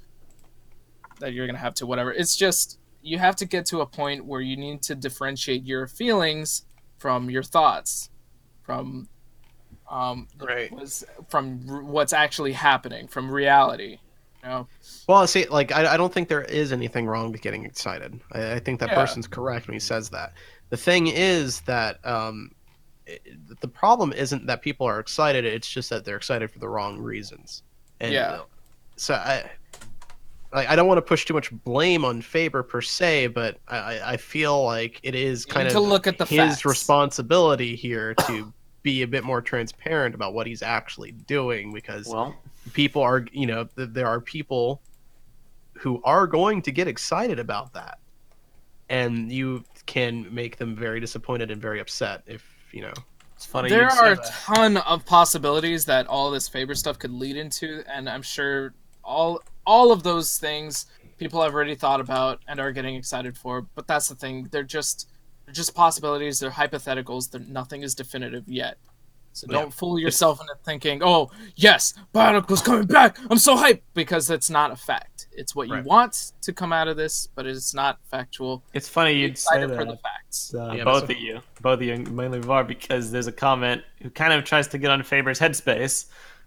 that you're going to have to whatever. It's just, you have to get to a point where you need to differentiate your feelings from your thoughts, from what's actually happening, from reality. Well, see, I don't think there is anything wrong with getting excited. I think that person's correct when he says that. The thing is that the problem isn't that people are excited, it's just that they're excited for the wrong reasons. And so I don't want to push too much blame on Faber per se, but I feel like it is kind of to look at his facts. Responsibility here to be a bit more transparent about what he's actually doing, because people are, there are people who are going to get excited about that, and you can make them very disappointed and very upset if it's funny. There are a ton of possibilities that all this Faber stuff could lead into, and I'm sure all of those things people have already thought about and are getting excited for. But that's the thing; they're just possibilities. They're hypotheticals. Nothing is definitive yet. So don't fool yourself into thinking, "Oh, yes, Bionicle's coming back. I'm so hyped," because that's not a fact. It's what you want to come out of this, but it's not factual. It's funny you'd say that. For the facts. Both of you, mainly Var, because there's a comment who kind of tries to get on Faber's headspace.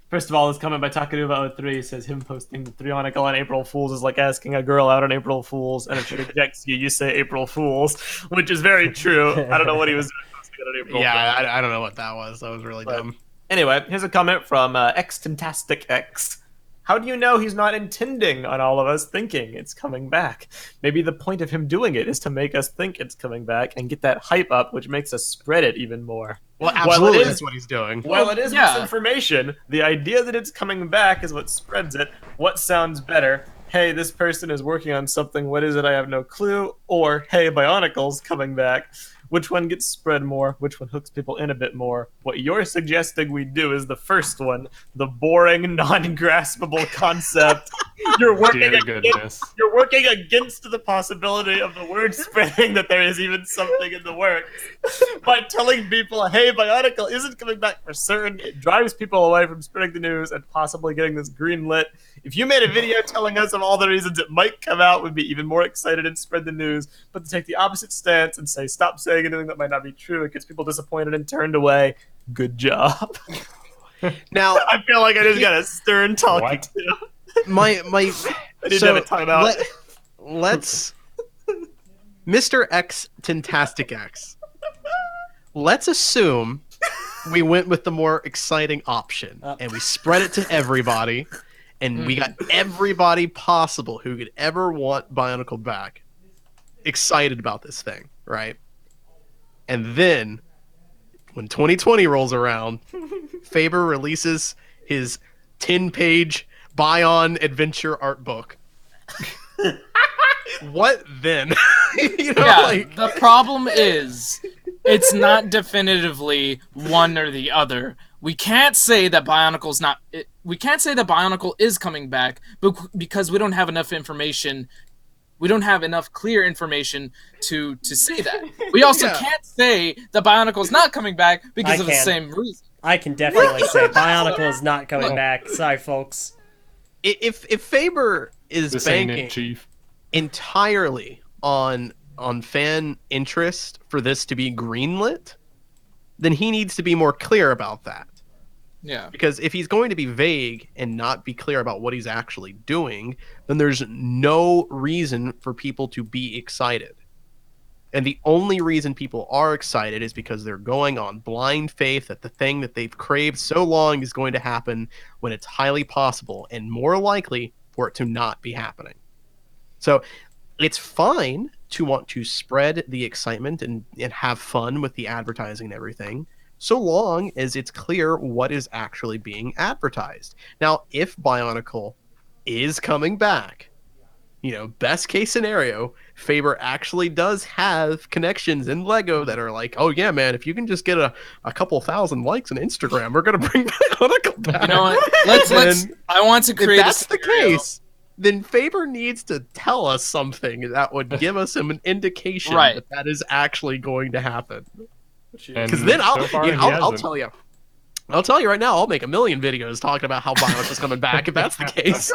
First of all, this comment by Takaduva03 says him posting the Bionicle on April Fools is like asking a girl out on April Fools, and if she rejects you, you say April Fools, which is very true. I don't know what he was doing posting on April Fools. I don't know what that was. That was really dumb. Anyway, here's a comment from Xtantastic X. How do you know he's not intending on all of us thinking it's coming back? Maybe the point of him doing it is to make us think it's coming back and get that hype up, which makes us spread it even more. Well, absolutely, that's what he's doing. While it is misinformation, the idea that it's coming back is what spreads it. What sounds better? Hey, this person is working on something. What is it? I have no clue. Or, hey, Bionicle's coming back. Which one gets spread more? Which one hooks people in a bit more? What you're suggesting we do is the first one, the boring, non-graspable concept. You're working against the possibility of the word spreading that there is even something in the works. By telling people, hey, Bionicle isn't coming back for certain, it drives people away from spreading the news and possibly getting this greenlit. If you made a video telling us of all the reasons it might come out, we'd be even more excited and spread the news. But to take the opposite stance and say, stop saying anything that might not be true, it gets people disappointed and turned away. Good job. Now, I feel like I just got a stern talking to. My I didn't have a timeout. Let's Mr. X Tantastic X. Let's assume we went with the more exciting option and we spread it to everybody, And we got everybody possible who could ever want Bionicle back excited about this thing, right? And then, when 2020 rolls around, Faber releases his 10-page Bion adventure art book. What then? The problem is, it's not definitively one or the other. We can't say that Bionicle's not. We can't say that Bionicle is coming back, because we don't have enough information. We don't have enough clear information to say that. We also can't say that Bionicle's not coming back because of the same reason. I can definitely say Bionicle is not coming back. Sorry, folks. If Faber is banking entirely on fan interest for this to be greenlit, then he needs to be more clear about that. Yeah. Because if he's going to be vague and not be clear about what he's actually doing, then there's no reason for people to be excited. And the only reason people are excited is because they're going on blind faith that the thing that they've craved so long is going to happen when it's highly possible and more likely for it to not be happening. So it's fine to want to spread the excitement and have fun with the advertising and everything, so long as it's clear what is actually being advertised. Now, if Bionicle is coming back, best case scenario, Faber actually does have connections in LEGO that are like, oh yeah, man, if you can just get a couple thousand likes on Instagram, we're gonna bring Bionicle back. You know what? Let's. I want to create. If that's the case, then Faber needs to tell us something that would give us an indication that is actually going to happen. Because then I'll tell you. I'll tell you right now, I'll make a million videos talking about how Bionicle's coming back if that's the case.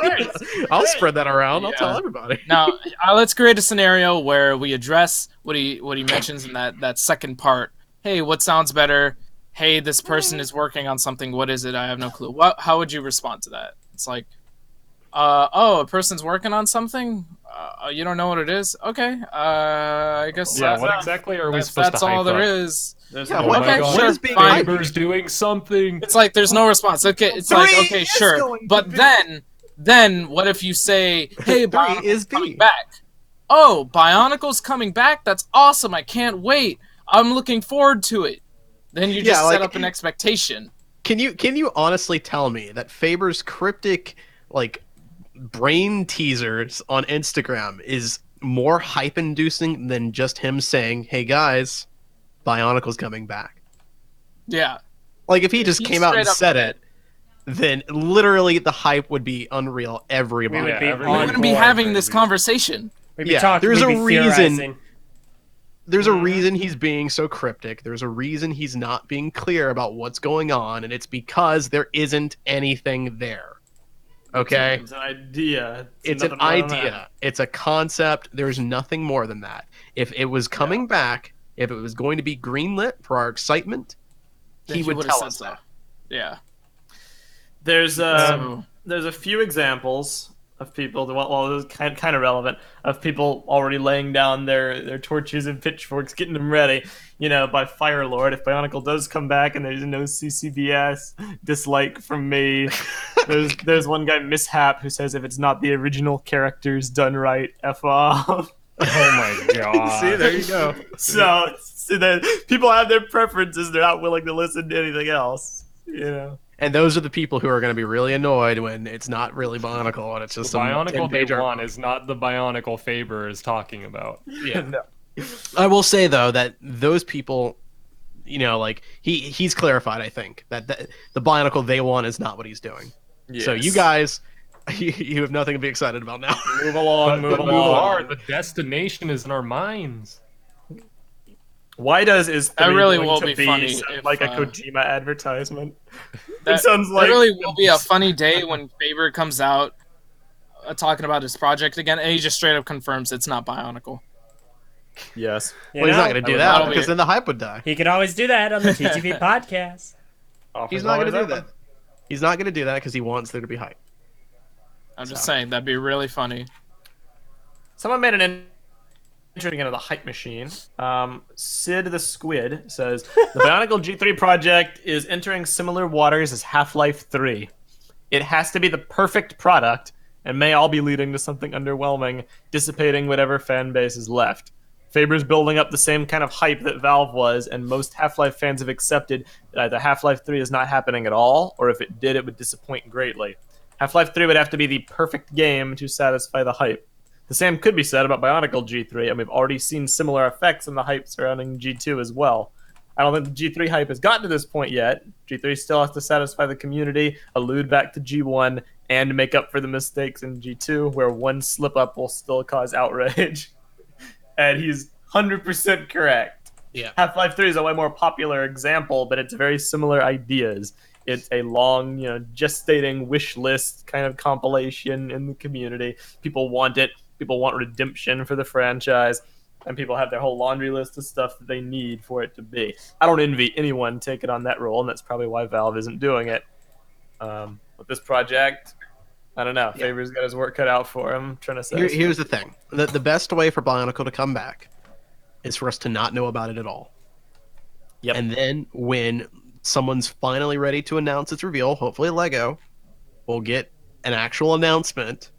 I'll spread that around. I'll tell everybody. Now, let's create a scenario where we address what he mentions in that second part. Hey, what sounds better? Hey, this person is working on something. What is it? I have no clue. How would you respond to that? It's like, a person's working on something? You don't know what it is? Okay. I guess. Yeah, what exactly are we supposed to That's all there up? is. Faber's doing something. It's like there's no response. Okay, it's like, okay, sure. But then what if you say, hey, Bionicle's coming back? Oh, Bionicle's coming back? That's awesome. I can't wait. I'm looking forward to it. Then you just set up an expectation. Can you honestly tell me that Faber's cryptic, brain teasers on Instagram is more hype-inducing than just him saying, hey guys, Bionicle's coming back? Yeah. If he just came out and said it, then literally the hype would be unreal. Everybody. We wouldn't be having this conversation. There's a reason. There's a reason he's being so cryptic. There's a reason he's not being clear about what's going on, and it's because there isn't anything there. Okay? It's an idea. It's an idea. It's a concept. There's nothing more than that. If it was coming back, if it was going to be greenlit for our excitement, he would tell us that. Yeah. There's a few examples of people, this is kind of relevant, of people already laying down their torches and pitchforks, getting them ready, by Fire Lord. If Bionicle does come back and there's no CCBS, dislike from me. There's one guy, Mishap, who says if it's not the original characters done right, F off. Oh my god. See, there you go. So then people have their preferences. They're not willing to listen to anything else, And those are the people who are going to be really annoyed when it's not really Bionicle and it's just the Bionicle they want is not the Bionicle Faber is talking about. Yeah. No. I will say though that those people, he's clarified. I think that the Bionicle they want is not what he's doing. Yes. So you guys, you have nothing to be excited about now. Move along. The destination is in our minds. Why is that really will be funny if, a Kojima advertisement? That sounds like that really will be a funny day when Faber comes out talking about his project again, and he just straight up confirms it's not Bionicle. Yes. Well, he's not going to do that because then the hype would die. He could always do that on the TTV podcast. He's not going to do that. He's not going to do that because he wants there to be hype. I'm just saying that'd be really funny. Someone made an entry into the hype machine. Sid the Squid says the Bionicle G3 project is entering similar waters as Half-Life 3. It has to be the perfect product, and may all be leading to something underwhelming, dissipating whatever fan base is left. Faber's building up the same kind of hype that Valve was, and most Half-Life fans have accepted that either Half-Life 3 is not happening at all, or if it did, it would disappoint greatly. Half-Life 3 would have to be the perfect game to satisfy the hype. The same could be said about Bionicle G3, and we've already seen similar effects in the hype surrounding G2 as well. I don't think the G3 hype has gotten to this point yet. G3 still has to satisfy the community, allude back to G1, and make up for the mistakes in G2, where one slip-up will still cause outrage. And he's 100% correct. Yeah. Half-Life 3 is a way more popular example, but it's very similar ideas. It's a long, gestating wish list kind of compilation in the community. People want it. People want redemption for the franchise. And people have their whole laundry list of stuff that they need for it to be. I don't envy anyone taking on that role, and that's probably why Valve isn't doing it. With this project, I don't know. Faber's got his work cut out for him. I'm trying to say. Here's the thing. The best way for Bionicle to come back is for us to not know about it at all. Yep. And then when someone's finally ready to announce its reveal, hopefully Lego, we'll get an actual announcement,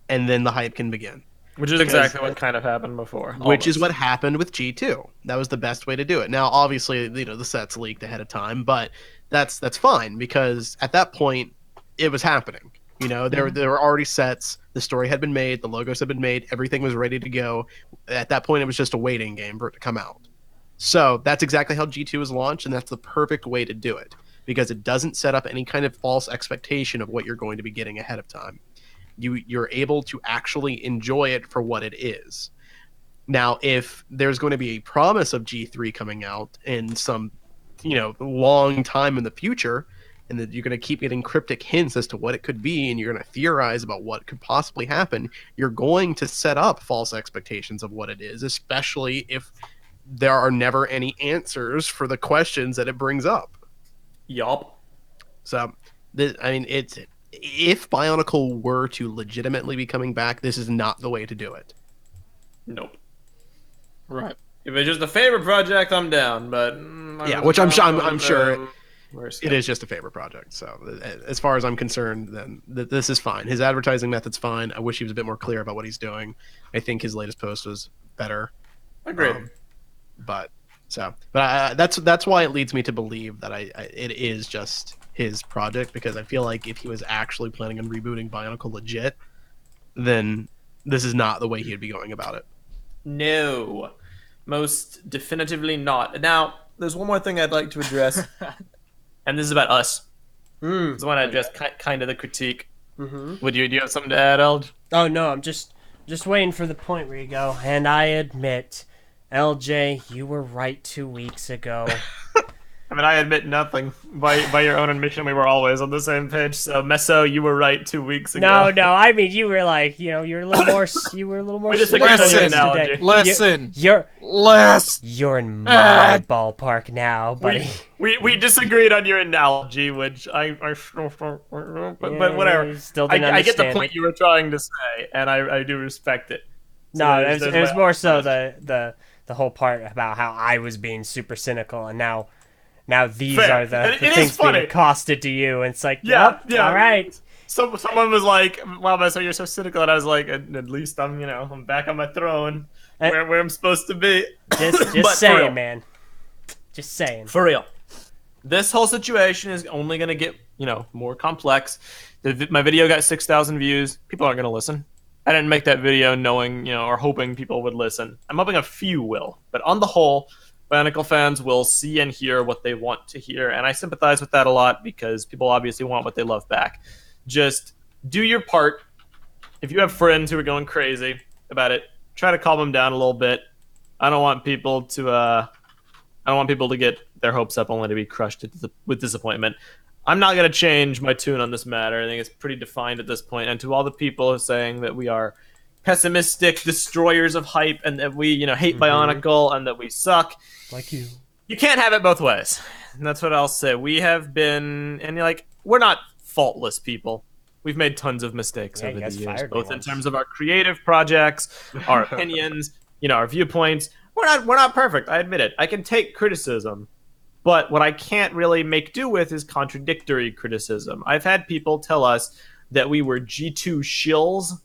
and then the hype can begin. Which is exactly what kind of happened before. Which is what happened with G2. That was the best way to do it. Now, obviously, the sets leaked ahead of time, but that's fine because at that point, it was happening. There were already sets. The story had been made. The logos had been made. Everything was ready to go. At that point, it was just a waiting game for it to come out. So that's exactly how G2 was launched, and that's the perfect way to do it because it doesn't set up any kind of false expectation of what you're going to be getting ahead of time. You're able to actually enjoy it for what it is. Now, if there's going to be a promise of G3 coming out in some, long time in the future, and that you're going to keep getting cryptic hints as to what it could be, and you're going to theorize about what could possibly happen, you're going to set up false expectations of what it is, especially if there are never any answers for the questions that it brings up. Yup. So, if Bionicle were to legitimately be coming back, this is not the way to do it. Nope. Right. If it's just a Faber project, I'm down. But which I'm sure it is just a Faber project. So as far as I'm concerned, then this is fine. His advertising method's fine. I wish he was a bit more clear about what he's doing. I think his latest post was better. Agreed. But that's why it leads me to believe that it is just his project, because I feel like if he was actually planning on rebooting Bionicle legit, then this is not the way he'd be going about it. No, most definitively not. Now, there's one more thing I'd like to address, and this is about us. It's one I address kind of the critique. Mm-hmm. Do you have something to add, Elge? Oh no, I'm just waiting for the point where you go. And I admit, LJ, you were right 2 weeks ago. I admit nothing. By your own admission, we were always on the same page. So, Meso, you were right 2 weeks ago. No. I mean, you were like, you're a little more. You were a little more. Listen. You're in my ballpark now, buddy. We disagreed on your analogy, which I but whatever. Still didn't I get the understand point you were trying to say, and I do respect it. So no, it was more so the whole part about how I was being super cynical, and now these Fair. are the things being accosted to you, and it's like, yeah. All right. Someone was like, "Wow, so you're so cynical," and I was like, "At least I'm back on my throne, where I'm supposed to be." Just saying, man. Just saying. For real. This whole situation is only going to get more complex. My video got 6,000 views. People aren't going to listen. I didn't make that video knowing or hoping people would listen. I'm hoping a few will, but on the whole, Bionicle fans will see and hear what they want to hear, and I sympathize with that a lot because people obviously want what they love back. Just do your part. If you have friends who are going crazy about it, try to calm them down a little bit. I don't want people to get their hopes up only to be crushed with disappointment. I'm not going to change my tune on this matter. I think it's pretty defined at this point. And to all the people who are saying that we are pessimistic destroyers of hype and that we, hate Bionicle and that we suck. Like you. You can't have it both ways. And that's what I'll say. We have been, and we're not faultless people. We've made tons of mistakes over the years, both in terms of our creative projects, our opinions, our viewpoints. We're not perfect. I admit it. I can take criticism, But what I can't really make do with is contradictory criticism. I've had people tell us that we were G2 shills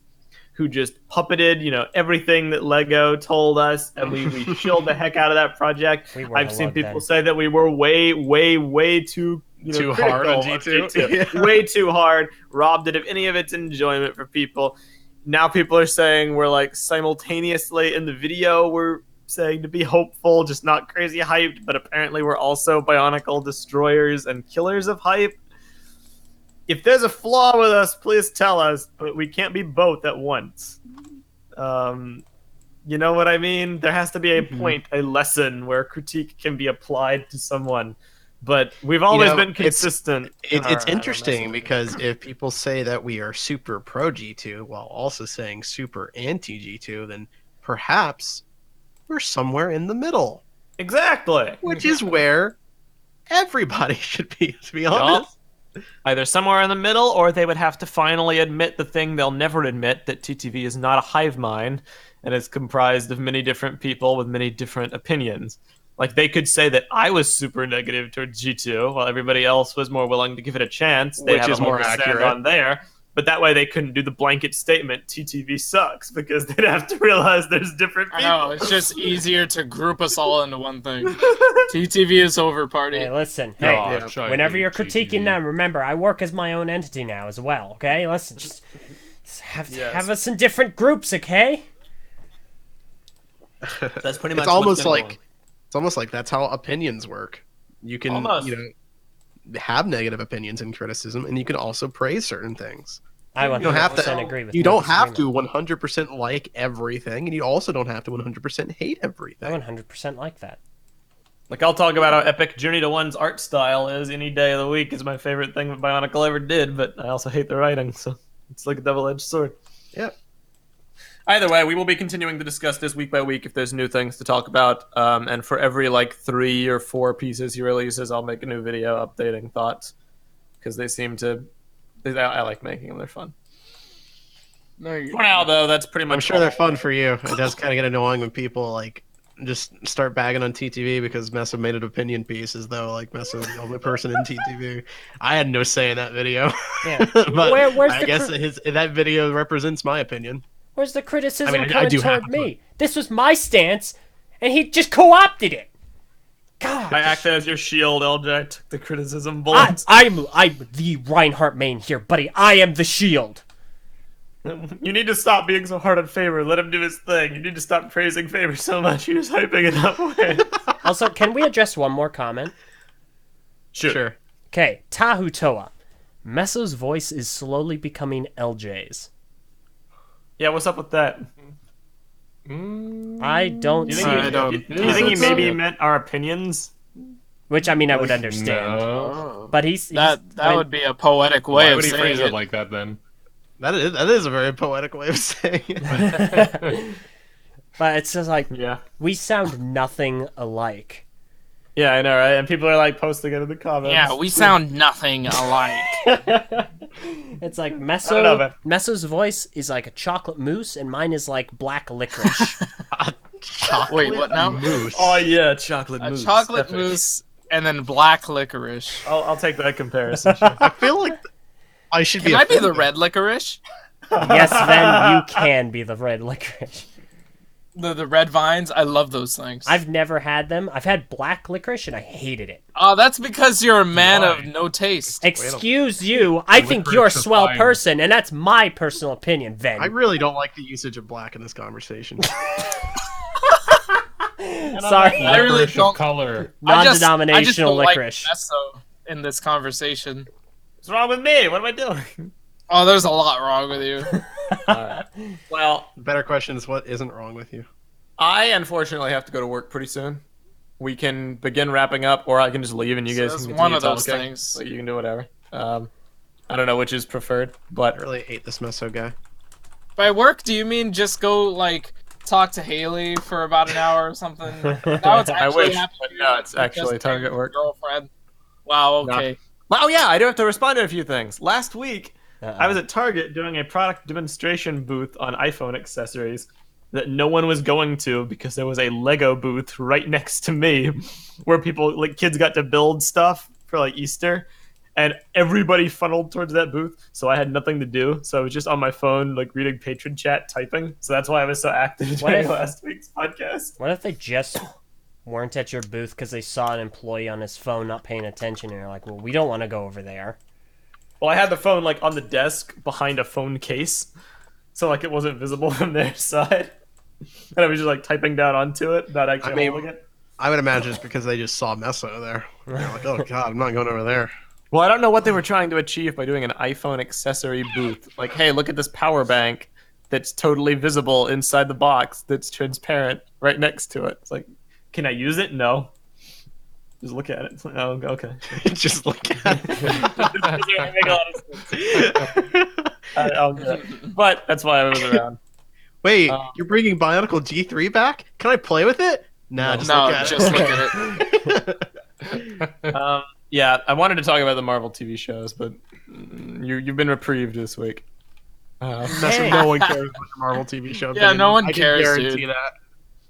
who just puppeted, everything that Lego told us, and we shilled the heck out of that project. I've seen people say that we were way, way, way too too hard on G2. Yeah. Way too hard, robbed it of any of its enjoyment for people. Now people are saying we're like simultaneously in the video we're saying to be hopeful, just not crazy hyped, but apparently we're also Bionicle destroyers and killers of hype. If there's a flaw with us, please tell us, but we can't be both at once. You know what I mean? There has to be a point, a lesson where critique can be applied to someone. But we've always been consistent. It's interesting because if people say that we are super pro G2 while also saying super anti G2, then perhaps we're somewhere in the middle. Exactly. Which is where everybody should be, to be honest. Either somewhere in the middle, or they would have to finally admit the thing they'll never admit, that TTV is not a hive mind and is comprised of many different people with many different opinions. Like, they could say that I was super negative towards G2 while everybody else was more willing to give it a chance. They Which is more accurate on there. But that way they couldn't do the blanket statement, TTV sucks, because they'd have to realize there's different people. I know, it's just easier to group us all into one thing. TTV is over, party. Hey, listen. Whenever you're critiquing them, remember, I work as my own entity now as well, okay? Listen, just have us in different groups, okay? That's pretty much It's almost like that's how opinions work. You can, have negative opinions and criticism, and you can also praise certain things. I 100% agree with you. Don't have to 100% like everything, and you also don't have to 100% hate everything. I 100% like that. Like, I'll talk about how epic Journey to One's art style is any day of the week. Is my favorite thing that Bionicle ever did, but I also hate the writing, so it's like a double-edged sword. Yeah. Either way, we will be continuing to discuss this week by week if there's new things to talk about. And for every 3 or 4 pieces he releases, I'll make a new video updating thoughts, because they seem to. I like making them; they're fun. For now, though, that's pretty much. I'm sure they're fun for you. It does kind of get annoying when people just start bagging on TTV because Messa made an opinion piece as though Messa was the only person in TTV. I had no say in that video. Yeah, but I guess that video represents my opinion. Where's the criticism coming toward me? This was my stance, and he just co-opted it. God. I acted as your shield, LJ. I took the criticism bullets. I'm the Reinhardt main here, buddy. I am the shield. You need to stop being so hard on Faber. Let him do his thing. You need to stop praising Faber so much. You're just hyping it up. Also, can we address one more comment? Sure. Okay, Tahu Toa. Messo's voice is slowly becoming LJ's. Yeah, what's up with that? I don't do you think he maybe meant our opinions? Which, I mean, I would understand. No. But that would be a poetic way Why of would he saying phrase it it like that, then? That is a very poetic way of saying it. But it's just we sound nothing alike. Yeah, I know, right? And people are posting it in the comments. Yeah, we sound nothing alike. It's like Messo's voice is like a chocolate mousse, and mine is like black licorice. Wait, what now? Mousse. Oh yeah, chocolate mousse. A chocolate mousse and then black licorice. I'll take that comparison. I feel like I should be. Can I be the red licorice? Yes, then you can be the red licorice. The red vines, I love those things. I've never had them. I've had black licorice, and I hated it. Oh, that's because you're a man of no taste. Excuse you. I think you're a swell person, and that's my personal opinion, Ven. I really don't like the usage of black in this conversation. Sorry. I really don't. Color. Non-denominational licorice. Like Messo in this conversation. What's wrong with me? What am I doing? Oh, there's a lot wrong with you. Alright. Well, the better question is, what isn't wrong with you? I unfortunately have to go to work pretty soon. We can begin wrapping up, or I can just leave and you guys can continue one of those talking. things. So you can do whatever. I don't know which is preferred, but I really hate this Messo guy. By work, do you mean just go talk to Haley for about an hour or something? Now it's I actually wish, but no, it's actually target work. Girlfriend. Wow. Okay. Well, yeah, I do have to respond to a few things. Last week, I was at Target doing a product demonstration booth on iPhone accessories, that no one was going to because there was a Lego booth right next to me where people, like kids got to build stuff for like Easter, and everybody funneled towards that booth. So I had nothing to do. So I was just on my phone, like reading patron chat, typing. So that's why I was so active during last week's podcast. What if they just weren't at your booth because they saw an employee on his phone not paying attention, and they're like, well, we don't want to go over there. Well, I had the phone like on the desk behind a phone case, so like it wasn't visible from their side. And I was just like typing down onto it, not actually holding it. I would imagine it's because they just saw Meso there. They're like, oh god, I'm not going over there. Well, I don't know what they were trying to achieve by doing an iPhone accessory booth. Like, hey, look at this power bank that's totally visible inside the box that's transparent right next to it. It's like, can I use it? No. Just look at it. It's like, oh, okay. Just look at it. It doesn't make a lot of sense. But that's why I was around. Wait, you're bringing Bionicle G3 back? Can I play with it? Nah, just look at it. Yeah, I wanted to talk about the Marvel TV shows, but you've been reprieved this week. No one cares about the Marvel TV show. Yeah, no one cares, I can guarantee that.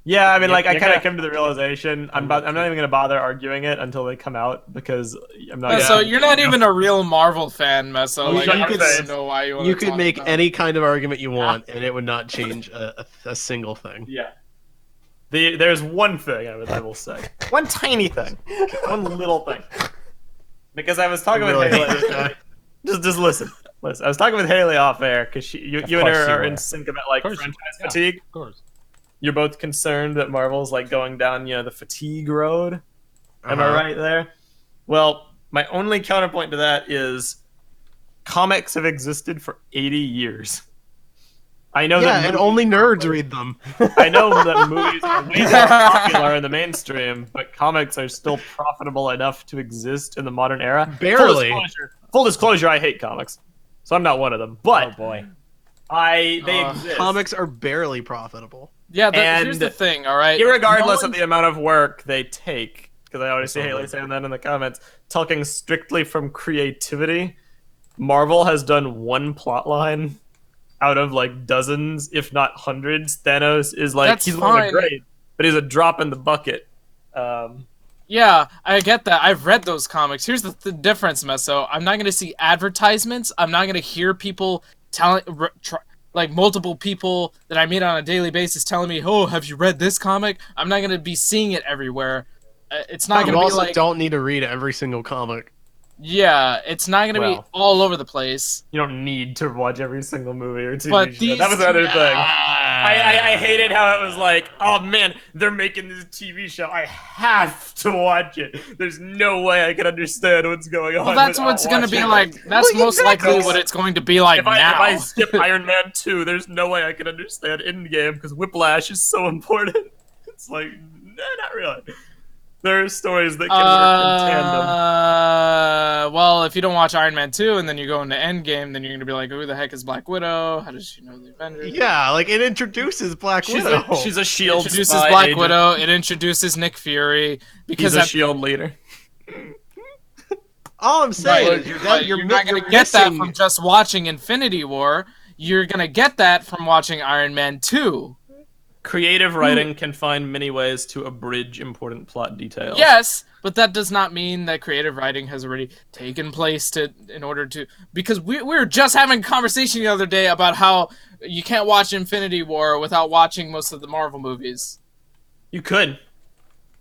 Yeah, I mean, like, I kind of come to the realization I'm not even going to bother arguing it until they come out because I'm not. So you're not even a real Marvel fan, Meso. Like, I don't know why you could make any kind of argument you want, and it would not change a single thing. Yeah. There's one thing I will say, one tiny thing, one little thing, because I was talking with Haley. Just listen. I was talking with Haley off air because you and her are in sync about like franchise fatigue. Of course. You're both concerned that Marvel's like going down, the fatigue road. Am I right there? Well, my only counterpoint to that is comics have existed for 80 years. I know that and only nerds read them. I know that movies are way more popular in the mainstream, but comics are still profitable enough to exist in the modern era. Barely. Full disclosure, I hate comics, so I'm not one of them. But oh boy, they exist. Comics are barely profitable. Yeah, here's the thing, all right? Irregardless of the amount of work they take, because I always see Haley saying that in the comments, talking strictly from creativity, Marvel has done one plot line out of like dozens, if not hundreds. Thanos is like, he's one of the great, but he's a drop in the bucket. Yeah, I get that. I've read those comics. Here's the difference, Meso. I'm not going to see advertisements. I'm not going to hear people telling... like multiple people that I meet on a daily basis telling me, "Oh, have you read this comic?" I'm not gonna be seeing it everywhere. It's not gonna be like. You also don't need to read every single comic. Yeah, it's not gonna be all over the place. You don't need to watch every single movie or TV show. That was the other thing. I hated how it was like, oh man, they're making this TV show. I have to watch it. There's no way I can understand what's going on. Well, that's what it's going to be like. That's most likely what it's going to be like now. If I skip Iron Man 2, there's no way I can understand Endgame because Whiplash is so important. It's like, not really. There are stories that can work in tandem. Well, if you don't watch Iron Man 2 and then you go into Endgame, then you're going to be like, who the heck is Black Widow? How does she know the Avengers? Yeah, like, it introduces Black Widow. She's a S.H.I.E.L.D. It introduces Black agent. Widow. It introduces Nick Fury. Because he's a S.H.I.E.L.D. leader. All I'm saying is you're not going to get that from just watching Infinity War. You're going to get that from watching Iron Man 2. Creative writing can find many ways to abridge important plot details. Yes, but that does not mean that creative writing has already taken place in order to... Because we were just having a conversation the other day about how you can't watch Infinity War without watching most of the Marvel movies. You could.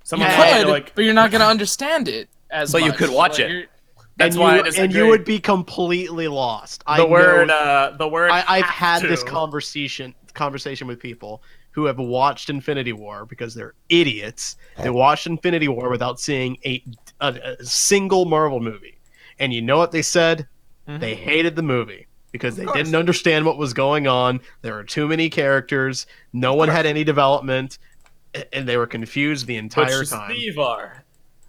Someone could, but you're not going to understand it as much. But you could watch it. That's why I disagree. And you would be completely lost. I've had this conversation with people who have watched Infinity War because they're idiots. They watched Infinity War without seeing a single Marvel movie. And you know what they said? Mm-hmm. They hated the movie because they didn't understand what was going on. There were too many characters. No one had any development. And they were confused the entire time.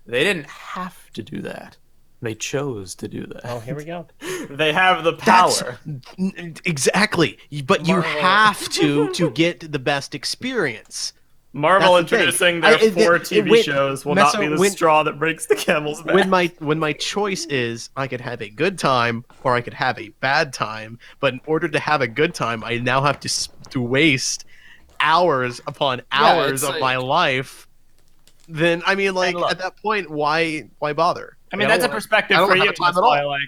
They didn't have to do that. They chose to do that. Oh, here we go. They have the power. Exactly. But you have to get the best experience. Marvel introducing their 4 TV shows will not be the straw that breaks the camel's back. When my choice is I could have a good time or I could have a bad time, but in order to have a good time, I now have to waste hours upon hours of my life, then I mean, like, at that point, why bother? I mean, that's a perspective for you. That's why, like,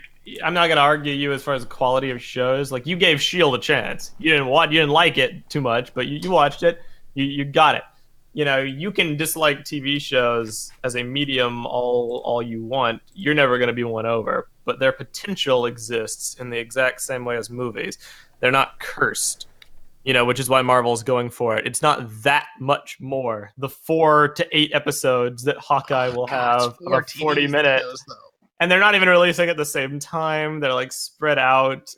I'm not gonna argue you as far as the quality of shows. Like, you gave S.H.I.E.L.D. a chance. You didn't like it too much, but you watched it. You got it. You know, you can dislike TV shows as a medium all you want. You're never gonna be won over. But their potential exists in the exact same way as movies. They're not cursed. You know, which is why Marvel's going for it. It's not that much more. The 4 to 8 episodes that Hawkeye will have, about 40 minutes. And they're not even releasing at the same time. They're like spread out.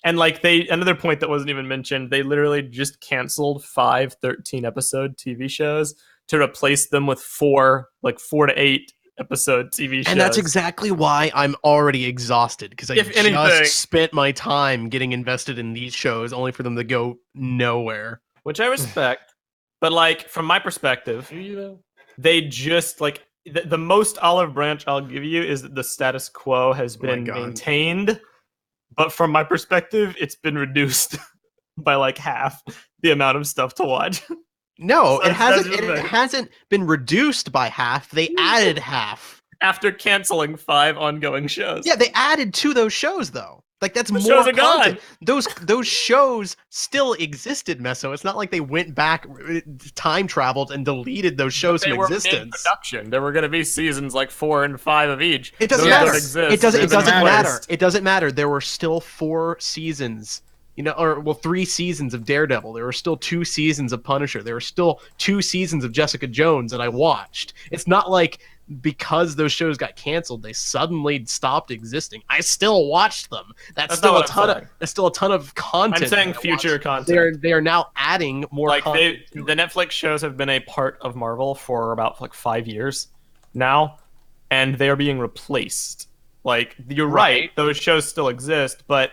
And like another point that wasn't even mentioned, they literally just canceled 5 13-episode TV shows to replace them with 4 to 8 episode TV shows. And that's exactly why I'm already exhausted, because I just spent my time getting invested in these shows only for them to go nowhere. Which I respect. But like, from my perspective, they just like the most olive branch I'll give you is that the status quo has been maintained. But from my perspective, it's been reduced by like half the amount of stuff to watch. No, so it hasn't been reduced by half. They added half. After canceling 5 ongoing shows. Yeah, they added to those shows, though. Like, that's more shows are content. Those shows still existed, Meso. It's not like they went back, time traveled, and deleted those shows from existence. In production. There were going to be seasons like 4 and 5 of each. It doesn't matter. It doesn't matter. It doesn't matter. There were still 4 seasons. 3 seasons of Daredevil. There were still 2 seasons of Punisher. There were still 2 seasons of Jessica Jones that I watched. It's not like because those shows got canceled, they suddenly stopped existing. I still watched them. That's still a ton of content. I'm saying future content. They are now adding more content. The Netflix shows have been a part of Marvel for about like 5 years now, and they are being replaced. Like, you're right, those shows still exist, but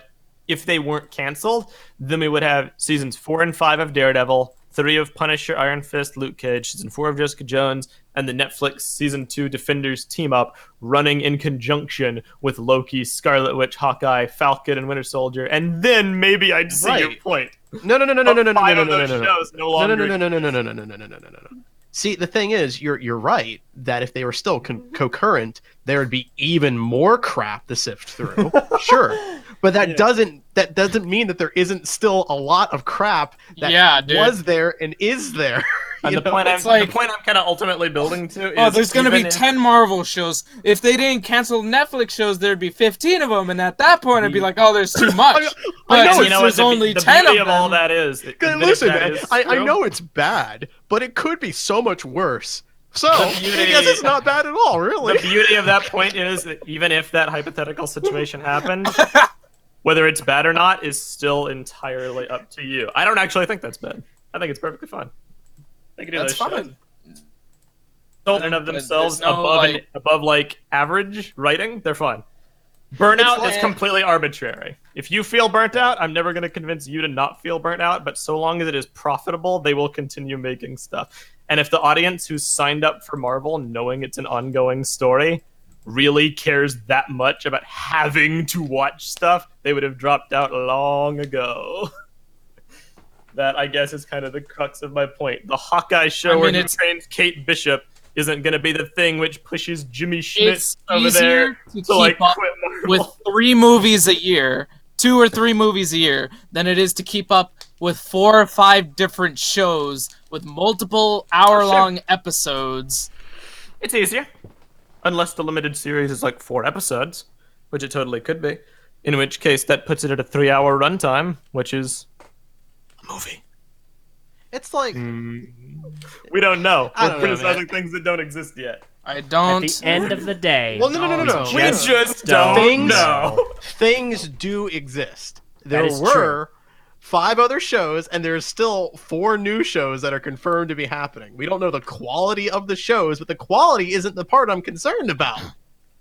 if they weren't canceled, then we would have seasons 4 and 5 of Daredevil, 3 of Punisher, Iron Fist, Luke Cage, season 4 of Jessica Jones, and the Netflix season 2 Defenders team up running in conjunction with Loki, Scarlet Witch, Hawkeye, Falcon, and Winter Soldier. And then maybe I'd see your point. No. See, the thing is, you're right that if they were still concurrent, there would be even more crap to sift through. Sure. But that doesn't mean that there isn't still a lot of crap that was there and is there. And the point I'm kind of ultimately building to is there's going to be 10 Marvel shows. If they didn't cancel Netflix shows, there'd be 15 of them, and at that point, it'd be like, there's too much. There's only 10 of them. All that is. Listen, man, I know it's bad, but it could be so much worse. So, I guess it's not bad at all, really. The beauty of that point is that even if that hypothetical situation happened, whether it's bad or not is still entirely up to you. I don't actually think that's bad. I think it's perfectly fine. They can do that's fine. In and of themselves, above like average writing, they're fine. Burnout is completely arbitrary. If you feel burnt out, I'm never going to convince you to not feel burnt out, but so long as it is profitable, they will continue making stuff. And if the audience who's signed up for Marvel, knowing it's an ongoing story, really cares that much about having to watch stuff, they would have dropped out long ago. That, I guess, is kind of the crux of my point. The Hawkeye show where he trains Kate Bishop isn't going to be the thing which pushes Jimmy Schmidt over there to like quit Marvel. With 3 movies a year, 2 or 3 movies a year, than it is to keep up with 4 or 5 different shows with multiple hour-long episodes. It's easier. Unless the limited series is like 4 episodes, which it totally could be. In which case, that puts it at a 3-hour runtime, which is a movie. It's like... We don't know. We're criticizing things that don't exist yet. I don't... At the end of the day... Well, no. We just don't know. Things do exist. There were 5 other shows, and there's still 4 new shows that are confirmed to be happening. We don't know the quality of the shows, but the quality isn't the part I'm concerned about.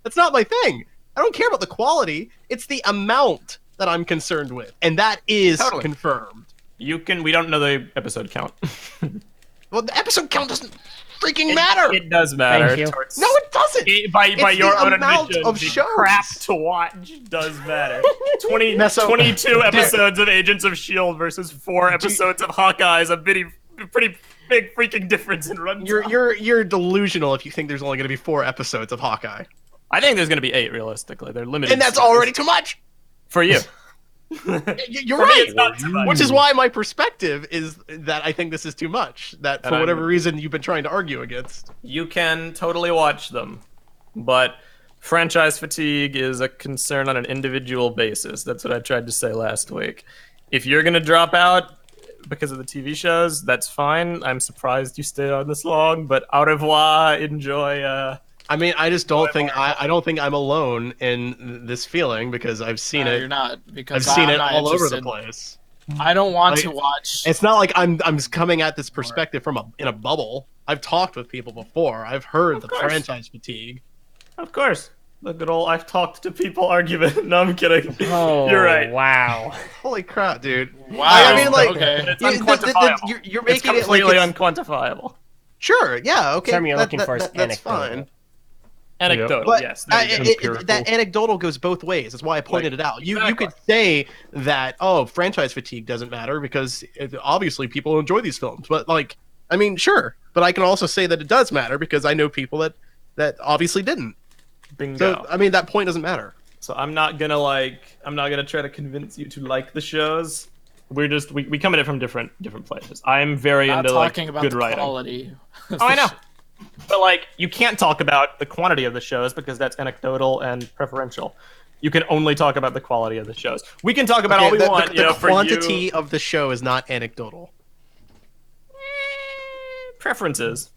That's not my thing. I don't care about the quality. It's the amount that I'm concerned with, and that is confirmed. We don't know the episode count. Well, the episode count doesn't freaking matter. It does matter. Thank you. No, it doesn't. By your own amount admission, of the shows. crap to watch does matter. 22 episodes of Agents of S.H.I.E.L.D. versus 4 episodes of Hawkeye is a a pretty big freaking difference in runtime. You're delusional if you think there's only going to be 4 episodes of Hawkeye. I think there's going to be 8 realistically. They're limited, and that's already too much for you. You're right, which is why my perspective is that I think this is too much. That for whatever reason you've been trying to argue against. You can totally watch them, but franchise fatigue is a concern on an individual basis. That's what I tried to say last week. If you're going to drop out because of the TV shows, that's fine. I'm surprised you stayed on this long, but au revoir, enjoy. I mean, I just don't think I don't think I'm alone in this feeling because I've seen it. You're not, because I've seen it not all over interested. the place. I don't want to watch. It's not like I'm coming at this perspective from in a bubble. I've talked with people before. I've heard the franchise fatigue. Of course. The good old I've talked to people argument. No, I'm kidding. Oh, you're right. Wow. Holy crap, dude. Wow. I mean, like, okay. It's unquantifiable. You're making it's completely it like unquantifiable. Sure, yeah, okay. The term you're looking for is that's anecdotal. fine. Anecdotal, But yes. that anecdotal goes both ways. That's why I pointed it out. You could say that, franchise fatigue doesn't matter because obviously people enjoy these films. But, like, I mean, sure. But I can also say that it does matter because I know people that obviously didn't. Bingo. So, I mean, that point doesn't matter. So I'm not gonna try to convince you to like the shows. We come at it from different places. I'm very Not into talking like about good the writing. quality. Oh, I know. But like, you can't talk about the quantity of the shows because that's anecdotal and preferential. You can only talk about the quality of the shows. We can talk about all we want. The quantity of the show is not anecdotal. Preferences.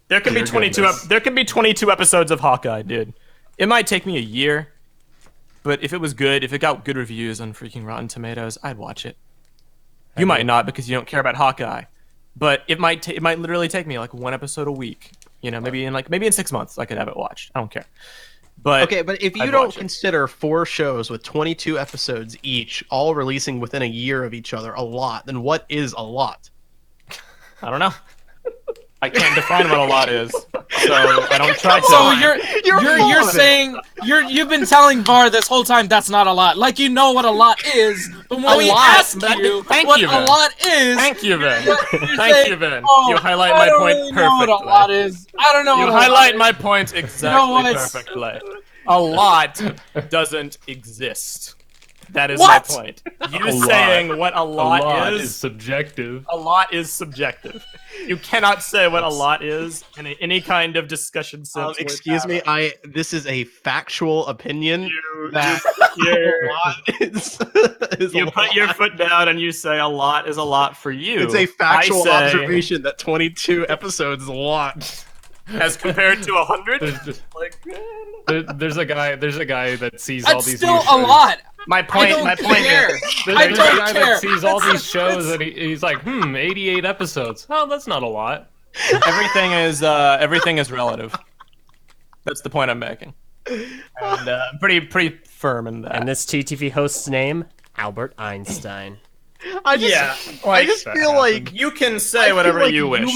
There can be 22. There can be 22 episodes of Hawkeye, dude. It might take me a year, but if it was good, if it got good reviews on freaking Rotten Tomatoes, I'd watch it. You might not because you don't care about Hawkeye. But it might literally take me like 1 episode a week. You know, maybe in 6 months I could have it watched. I don't care. But okay, but if you don't consider 4 shows with 22 episodes each, all releasing within a year of each other, a lot, then what is a lot? I don't know. I can't define what a lot is, so I don't try to. So you're saying you've been telling Var this whole time that's not a lot, like you know what a lot is. But when we ask you what a lot is, thank you, Vin. Thank you, Vin. Oh, you highlight my point really perfectly. Know what a lot is. I don't know. You highlight my point exactly perfectly. A lot doesn't exist. That is my point. You saying what a lot is subjective. A lot is subjective. You cannot say what a lot is in any kind of discussion sense. Excuse me, this is a factual opinion. You put your foot down and you say a lot is a lot for you. It's a factual observation that 22 episodes is a lot. As compared to 100? There's a guy that sees That's all these still new a shows. lot. My point I don't care. There's I a don't guy care. that sees all these shows and he's like, 88 episodes. Oh, that's not a lot. Everything is relative. That's the point I'm making. And I'm pretty firm in that. And this TTV host's name, Albert Einstein. I just feel like you can say whatever you wish.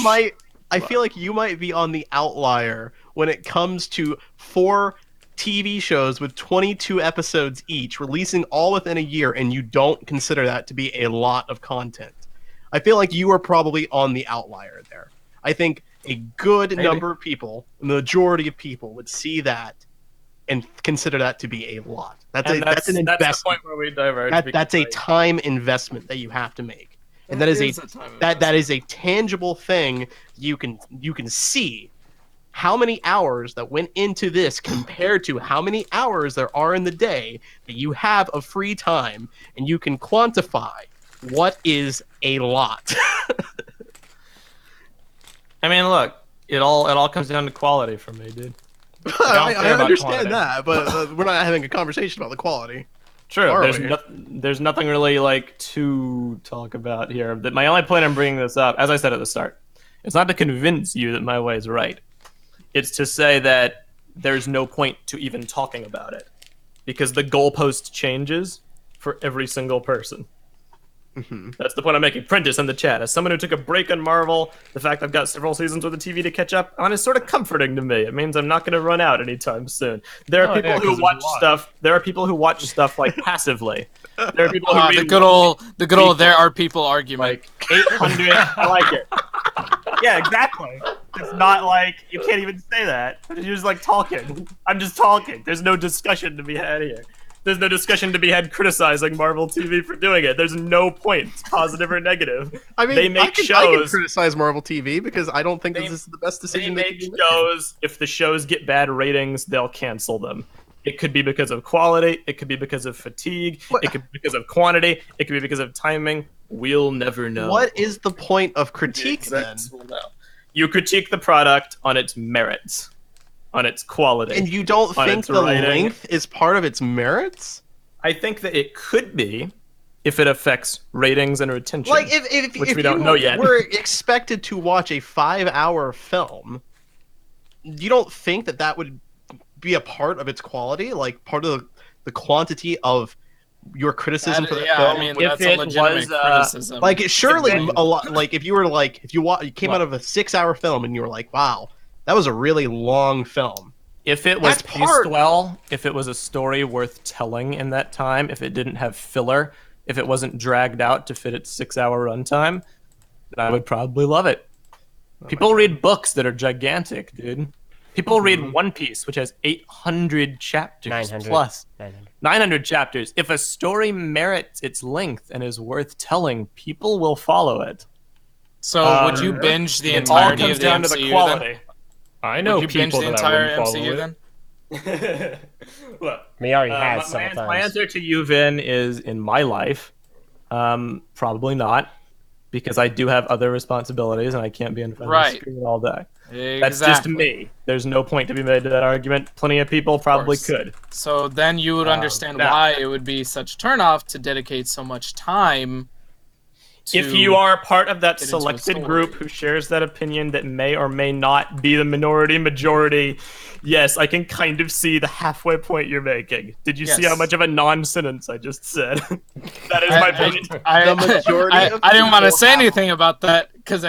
I feel like you might be on the outlier when it comes to 4 TV shows with 22 episodes each, releasing all within a year, and you don't consider that to be a lot of content. I feel like you are probably on the outlier there. I think a good number of people, the majority of people, would see that and consider that to be a lot. That's an investment. That's the point where we diverge. That's a time investment that you have to make. And that is a tangible thing you can see how many hours that went into this compared to how many hours there are in the day that you have of free time, and you can quantify what is a lot. I mean, look, it all comes down to quality for me, dude. I understand that, but we're not having a conversation about the quality. True. There's nothing really like to talk about here. My only point I'm bringing this up, as I said at the start, it's not to convince you that my way is right. It's to say that there's no point to even talking about it because the goalpost changes for every single person. That's the point I'm making. Prentice in the chat. As someone who took a break on Marvel, the fact I've got several seasons worth of TV to catch up on is sort of comforting to me. It means I'm not going to run out anytime soon. There are people who watch stuff. There are people who watch stuff like passively. There are people who read the good old there are people argument. like 800. I like it. Yeah, exactly. It's not like you can't even say that. You're just like talking. I'm just talking. There's no discussion to be had here. There's no discussion to be had criticizing Marvel TV for doing it. There's no point, positive or negative. I mean, they make I can criticize Marvel TV because I don't think this is the best decision. They make shows. If the shows get bad ratings, they'll cancel them. It could be because of quality. It could be because of fatigue. It could be because of quantity. It could be because of timing. We'll never know. What is the point of critique then? You critique the product on its merits, on its quality. And you don't think the length is part of its merits? I think that it could be if it affects ratings and retention. Like if we don't know yet. We're expected to watch a 5-hour film, you don't think that would be a part of its quality, like part of the quantity of your criticism for the film? I mean, that's a legitimate criticism. Like, it surely a lot. Like, if you were like, if you came out of a 6-hour film and you were like, wow, that was a really long film. If it was paced well, if it was a story worth telling in that time, if it didn't have filler, if it wasn't dragged out to fit its 6-hour runtime, then I would probably love it. People read books that are gigantic, dude. People read One Piece, which has 800 chapters 900. plus. 900 chapters. If a story merits its length and is worth telling, people will follow it. So would you binge the entirety of the MCU? To the quality. Then? I know would you binge the entire MCU then? Look, Me already has several times. My answer to you, Vin, is in my life, probably not, because I do have other responsibilities and I can't be in front of the screen all day. Exactly. That's just me. There's no point to be made to that argument. Plenty of people probably could. So then you would understand why it would be such a turnoff to dedicate so much time to if you are part of that selected group who shares that opinion that may or may not be the minority majority, yes, I can kind of see the halfway point you're making. Did you see how much of a non-sentence I just said? That is my point. I didn't want to say anything about that because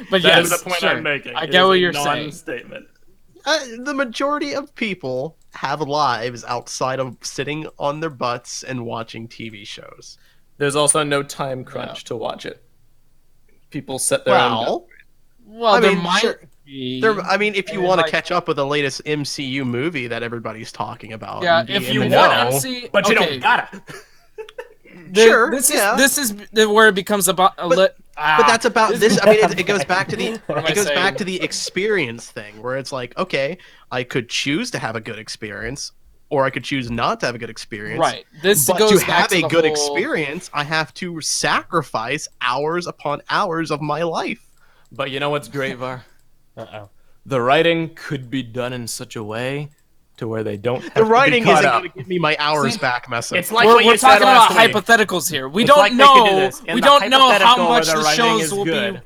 but that is the point I'm making. I get what you're saying. Statement. The majority of people have lives outside of sitting on their butts and watching TV shows. There's also no time crunch to watch it. People set their own. Well, I mean, I mean, if you want to catch up with the latest MCU movie that everybody's talking about, if you want to, but you don't gotta. Sure. This is where it becomes about. But that's about this. I mean, it goes back to the experience thing, where it's like, okay, I could choose to have a good experience, or I could choose not to have a good experience. Right. But to have a good experience, I have to sacrifice hours upon hours of my life. But you know what's great, Var? Uh-oh. The writing could be done in such a way to where they don't have the writing to be isn't going to give me my hours back, Messa. It's like we're talking about hypotheticals here. We don't know. We don't know how much the shows will be.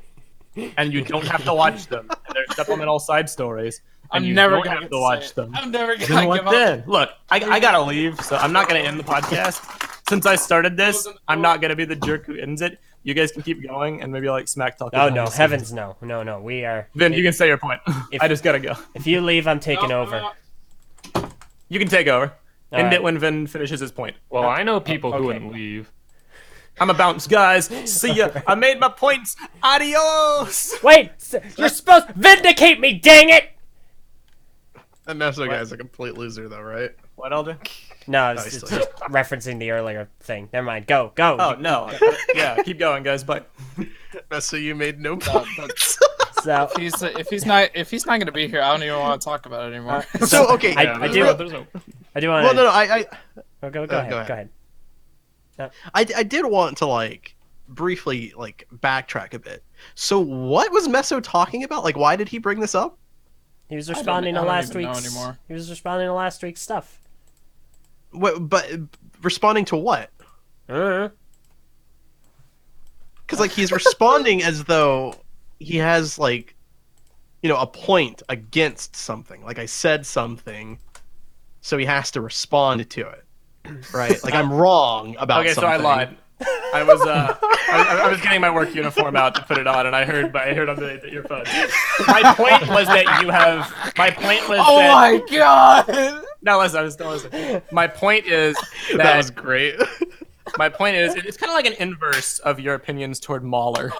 And you don't have to watch them. And there's supplemental side stories. And I'm never going to have to watch them. I'm never going to give up. Look, I got to leave, so I'm not going to end the podcast. Since I started this, I'm not going to be the jerk who ends it. You guys can keep going and maybe like smack talk. Oh, no. Heavens, no. No. We are... Vin, you can say your point. I just got to go. If you leave, I'm taking over. You can take over. End right. it when Vin finishes his point. Well, I know people who wouldn't leave. I'm a bounce, guys. See ya. I made my points. Adios. Wait, you're supposed to vindicate me, dang it! That Meso guy's a complete loser, though, right? What, Elder? No, it's just referencing the earlier thing. Never mind. Go. Oh, no. Yeah, keep going, guys. Bye. Meso, you made no points. So if he's not going to be here, I don't even want to talk about it anymore. So okay, I do want to. Well, no, Go ahead. No. I did want to like briefly like backtrack a bit. So what was Meso talking about? Like, why did he bring this up? He was responding to last week's. He was responding to last week's stuff. What? But responding to what? Because like he's responding as though he has like, you know, a point against something. Like I said something, so he has to respond to it, right? Like I'm wrong about something. Okay, so I lied. I was getting my work uniform out to put it on, and I heard on the earphones. My point was that you have. My point was. Oh my god! No, listen. My point is that was great. My point is, it's kind of like an inverse of your opinions toward Mahler.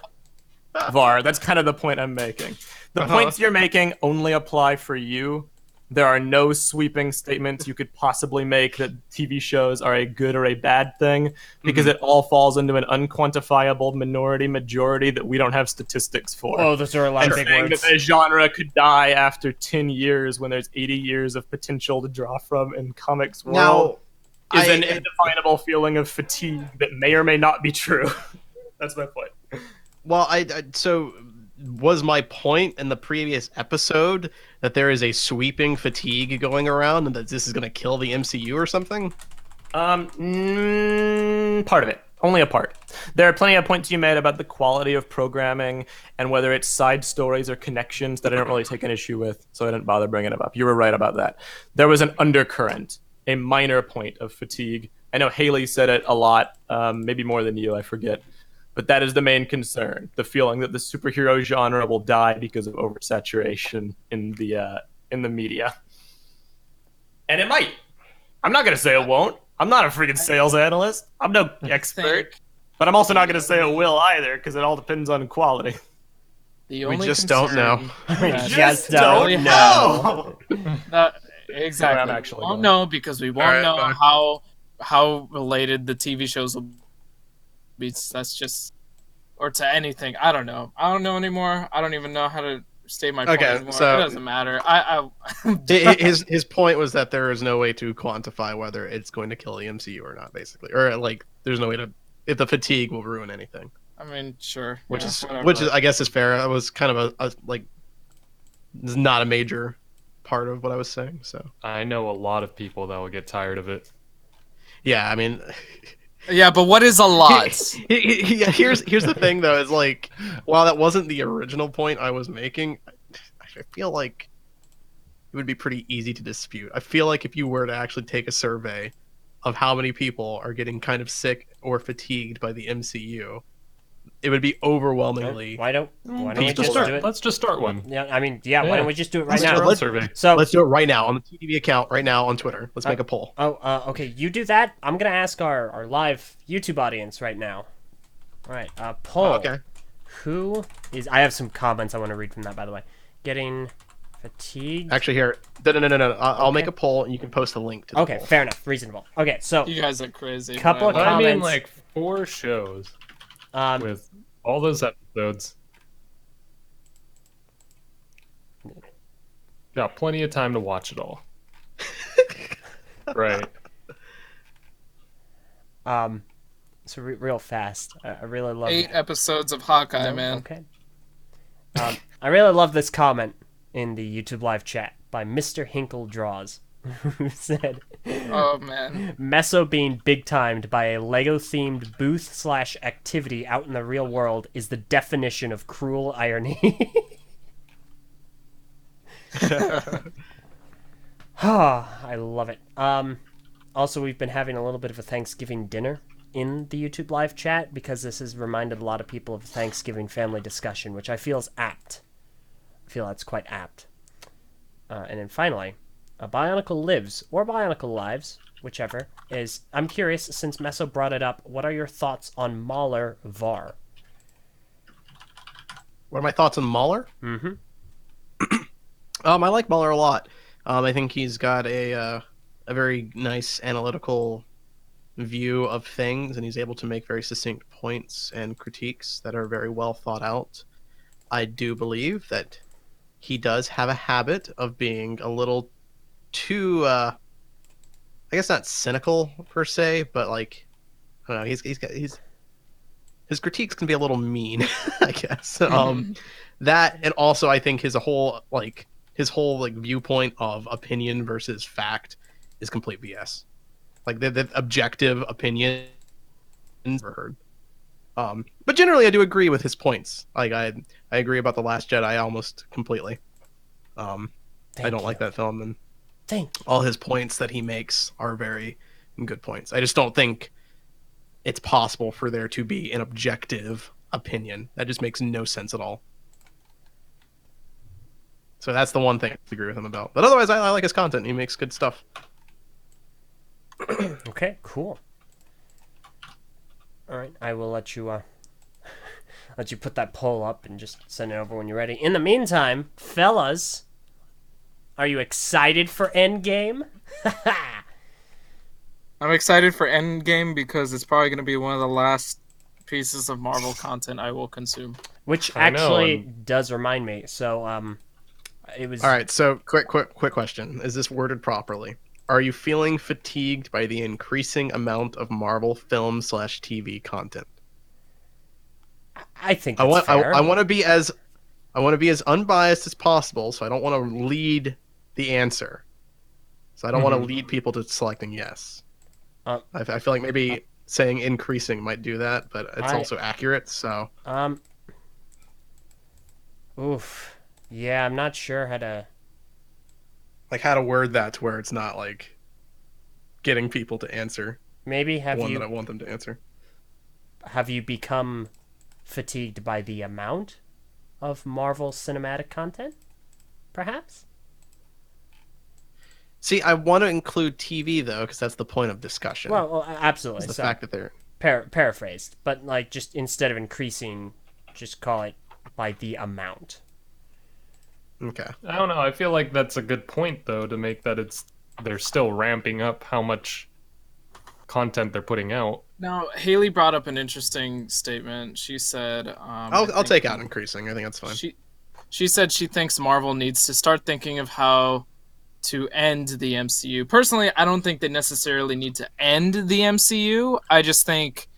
Var. That's kind of the point I'm making. The points you're making only apply for you. There are no sweeping statements you could possibly make that TV shows are a good or a bad thing, because it all falls into an unquantifiable minority majority that we don't have statistics for. Oh, those are a lot of big words. That a genre could die after 10 years when there's 80 years of potential to draw from in comics world is an indefinable feeling of fatigue that may or may not be true. That's my point. Well, so was my point in the previous episode that there is a sweeping fatigue going around and that this is going to kill the MCU or something? Part of it. Only a part. There are plenty of points you made about the quality of programming and whether it's side stories or connections that I don't really take an issue with, so I didn't bother bringing them up. You were right about that. There was an undercurrent, a minor point of fatigue. I know Haley said it a lot, maybe more than you, I forget. But that is the main concern, the feeling that the superhero genre will die because of oversaturation in the media. And it might. I'm not going to say it won't. I'm not a freaking sales analyst. I'm no expert. But I'm also not going to say it will either, because it all depends on quality. We just don't know. We just don't know. Exactly. We won't know because we won't know how related the TV shows will be. That's just, or to anything. I don't know. I don't know anymore. I don't even know how to state my point anymore. So it doesn't matter. His point was that there is no way to quantify whether it's going to kill the MCU or not, basically, or like there's no way to, if the fatigue will ruin anything. I mean, sure. Which is I guess is fair. I was kind of a like, this is not a major part of what I was saying. So I know a lot of people that will get tired of it. Yeah, I mean. Yeah, but what is a lot? Here's the thing, though, is like, while that wasn't the original point I was making, I feel like it would be pretty easy to dispute. I feel like if you were to actually take a survey of how many people are getting kind of sick or fatigued by the MCU, it would be overwhelmingly. Why don't we just do it? Let's just start one. Yeah, I mean, why don't we just do it right now? Let's survey. So let's do it right now on the TTV account, right now on Twitter. Let's make a poll. Okay. You do that. I'm gonna ask our live YouTube audience right now. All right. Poll. Okay. Who is? I have some comments I want to read from that, by the way. Getting fatigued. Actually, here. No. I'll make a poll and you can post a link to the poll. Fair enough. Reasonable. Okay. So you guys are crazy. Couple of comments. I mean, like 4 shows. With all those episodes. Got plenty of time to watch it all. Right. So real fast. I really love 8 episodes of Hawkeye, man. Okay. I really love this comment in the YouTube live chat by Mr. Hinkle Draws, who said, "Oh man, Meso being big timed by a Lego-themed booth/activity out in the real world is the definition of cruel irony." I love it. Also, we've been having a little bit of a Thanksgiving dinner in the YouTube live chat because this has reminded a lot of people of Thanksgiving family discussion, which I feel is apt. I feel that's quite apt. And then finally, Bionicle Lives, or Bionicle Lives, whichever, is, I'm curious, since Meso brought it up, what are your thoughts on Mahler Var? What are my thoughts on Mahler? Mm-hmm. I like Mahler a lot. I think he's got a very nice analytical view of things, and he's able to make very succinct points and critiques that are very well thought out. I do believe that he does have a habit of being a little too, I guess not cynical per se, but like, I don't know, his critiques can be a little mean, I guess. That, and also I think his whole viewpoint of opinion versus fact is complete BS. Like the objective opinion never heard. But generally I do agree with his points. Like I agree about The Last Jedi almost completely. I don't like that film, and all his points that he makes are very good points. I just don't think it's possible for there to be an objective opinion. That just makes no sense at all. So that's the one thing I agree with him about. But otherwise, I like his content. He makes good stuff. Okay, cool. All right, I will let you put that poll up and just send it over when you're ready. In the meantime, fellas, are you excited for Endgame? I'm excited for Endgame because it's probably going to be one of the last pieces of Marvel content I will consume. Which actually does remind me. So, it was... All right, so quick question. Is this worded properly? Are you feeling fatigued by the increasing amount of Marvel film/TV content? I think that's fair. I want to be as unbiased as possible, so I don't want to lead the answer. So I don't want to lead people to selecting yes. I feel like maybe saying increasing might do that, but it's also accurate. So oof, yeah, I'm not sure how to word that to where it's not like getting people to answer. Maybe that I want them to answer. Have you become fatigued by the amount of Marvel cinematic content? Perhaps? See, I want to include TV though, because that's the point of discussion. Well absolutely. It's the fact that they're paraphrased, but like just instead of increasing, just call it by the amount. Okay. I don't know. I feel like that's a good point though to make that they're still ramping up how much content they're putting out. Now, Haley brought up an interesting statement. She said, "I'll take out increasing. I think that's fine." She said she thinks Marvel needs to start thinking of how to end the MCU. Personally, I don't think they necessarily need to end the MCU. I just think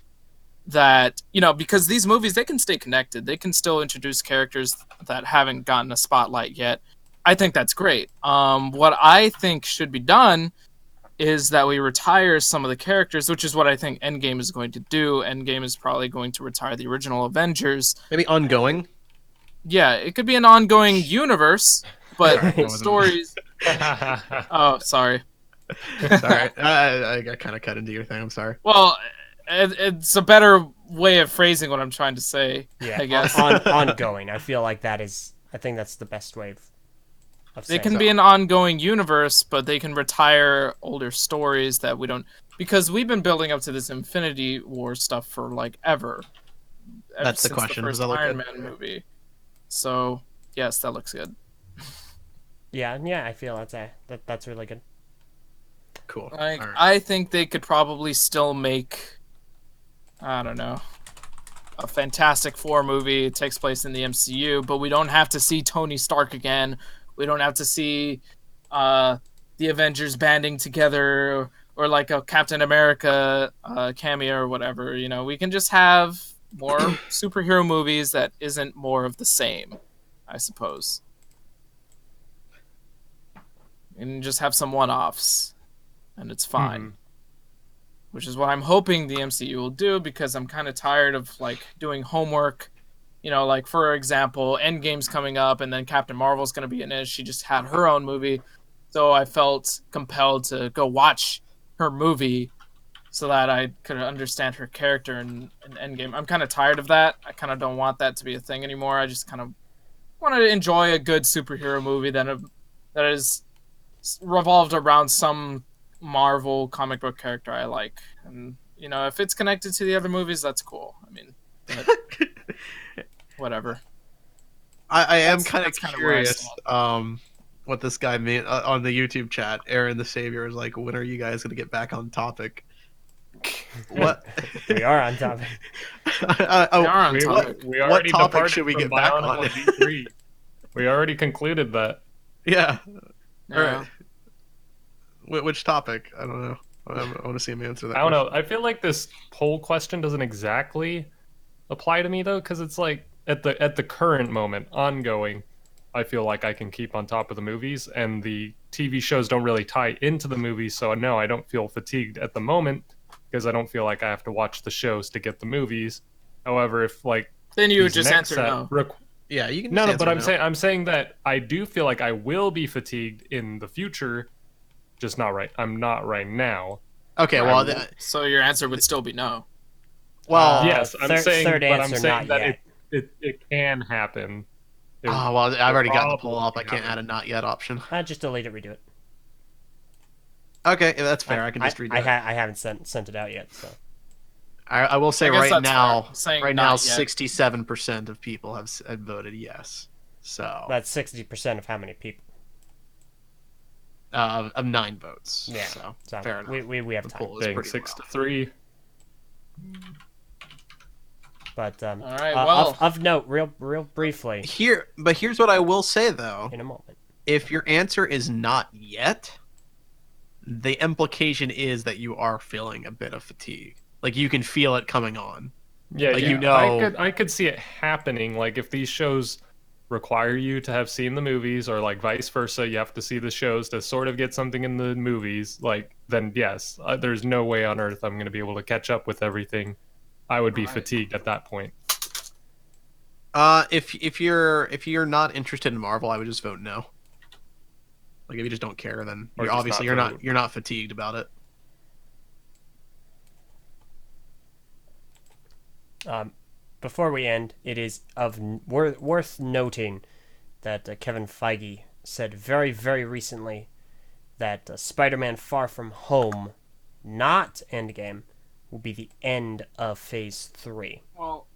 that, because these movies, they can stay connected. They can still introduce characters that haven't gotten a spotlight yet. I think that's great. What I think should be done is that we retire some of the characters, which is what I think Endgame is going to do. Endgame is probably going to retire the original Avengers. Maybe ongoing? Yeah, it could be an ongoing universe, but stories... Oh, sorry. Sorry. I kind of cut into your thing. I'm sorry. Well, it's a better way of phrasing what I'm trying to say, yeah, I guess. Ongoing. I feel like I think that's the best way of saying it can be an ongoing universe, but they can retire older stories that we don't... Because we've been building up to this Infinity War stuff for, ever. That's the question. The first Iron Man movie. So, yes, that looks good. Yeah, I feel that's really good. Cool. Right. I think they could probably still make, I don't know, a Fantastic Four movie. It takes place in the MCU, but we don't have to see Tony Stark again. We don't have to see the Avengers banding together or like a Captain America cameo or whatever. We can just have more superhero movies that isn't more of the same, I suppose. And just have some one-offs, and it's fine. Which is what I'm hoping the MCU will do, because I'm kind of tired of doing homework. For example, Endgame's coming up, and then Captain Marvel's going to be in it. She just had her own movie, so I felt compelled to go watch her movie so that I could understand her character in Endgame. I'm kind of tired of that. I kind of don't want that to be a thing anymore. I just kind of want to enjoy a good superhero movie that is revolved around some Marvel comic book character I like. And, if it's connected to the other movies, that's cool. I mean, whatever. I am kind of curious what this guy made on the YouTube chat. Aaron the Savior is like, when are you guys going to get back on topic? What? We are on topic. We already what topic departed should we from get back on? D3. We already concluded that. Yeah. Yeah. All right. Which topic? I don't know. I want to see him answer that. I don't know. I feel like this poll question doesn't exactly apply to me though, because it's like at the current moment, ongoing, I feel like I can keep on top of the movies, and the TV shows don't really tie into the movies. So no, I don't feel fatigued at the moment because I don't feel like I have to watch the shows to get the movies. However, if then you would just answer no. Yeah, you can. No, but I'm saying that I do feel like I will be fatigued in the future, just not right. I'm not right now. Okay, well, so your answer would still be no. Well, yes, I'm saying, third but I'm answer, saying not that yet. it can happen. well, I've already got the poll up. I can't add a not yet option. Just delete it, redo it. Okay, that's fair. I can just redo it. I haven't sent it out yet, so. I will say right now, 67% of people have voted yes. So that's 60% of how many people? Of 9 votes. Yeah, so fair enough. We have time. Being 6-3. But all right, well, of note, real briefly. Here's what I will say though. In a moment, if your answer is not yet, the implication is that you are feeling a bit of fatigue. Like you can feel it coming on. Yeah, like, I could see it happening. Like if these shows require you to have seen the movies, or like vice versa, you have to see the shows to sort of get something in the movies. Like then yes, there's no way on earth I'm going to be able to catch up with everything. I would be fatigued at that point. If you're not interested in Marvel, I would just vote no. Like if you just don't care, then you're not fatigued about it. Before we end, it is worth noting that Kevin Feige said very, very recently that Spider-Man Far From Home, not Endgame, will be the end of Phase 3. Well,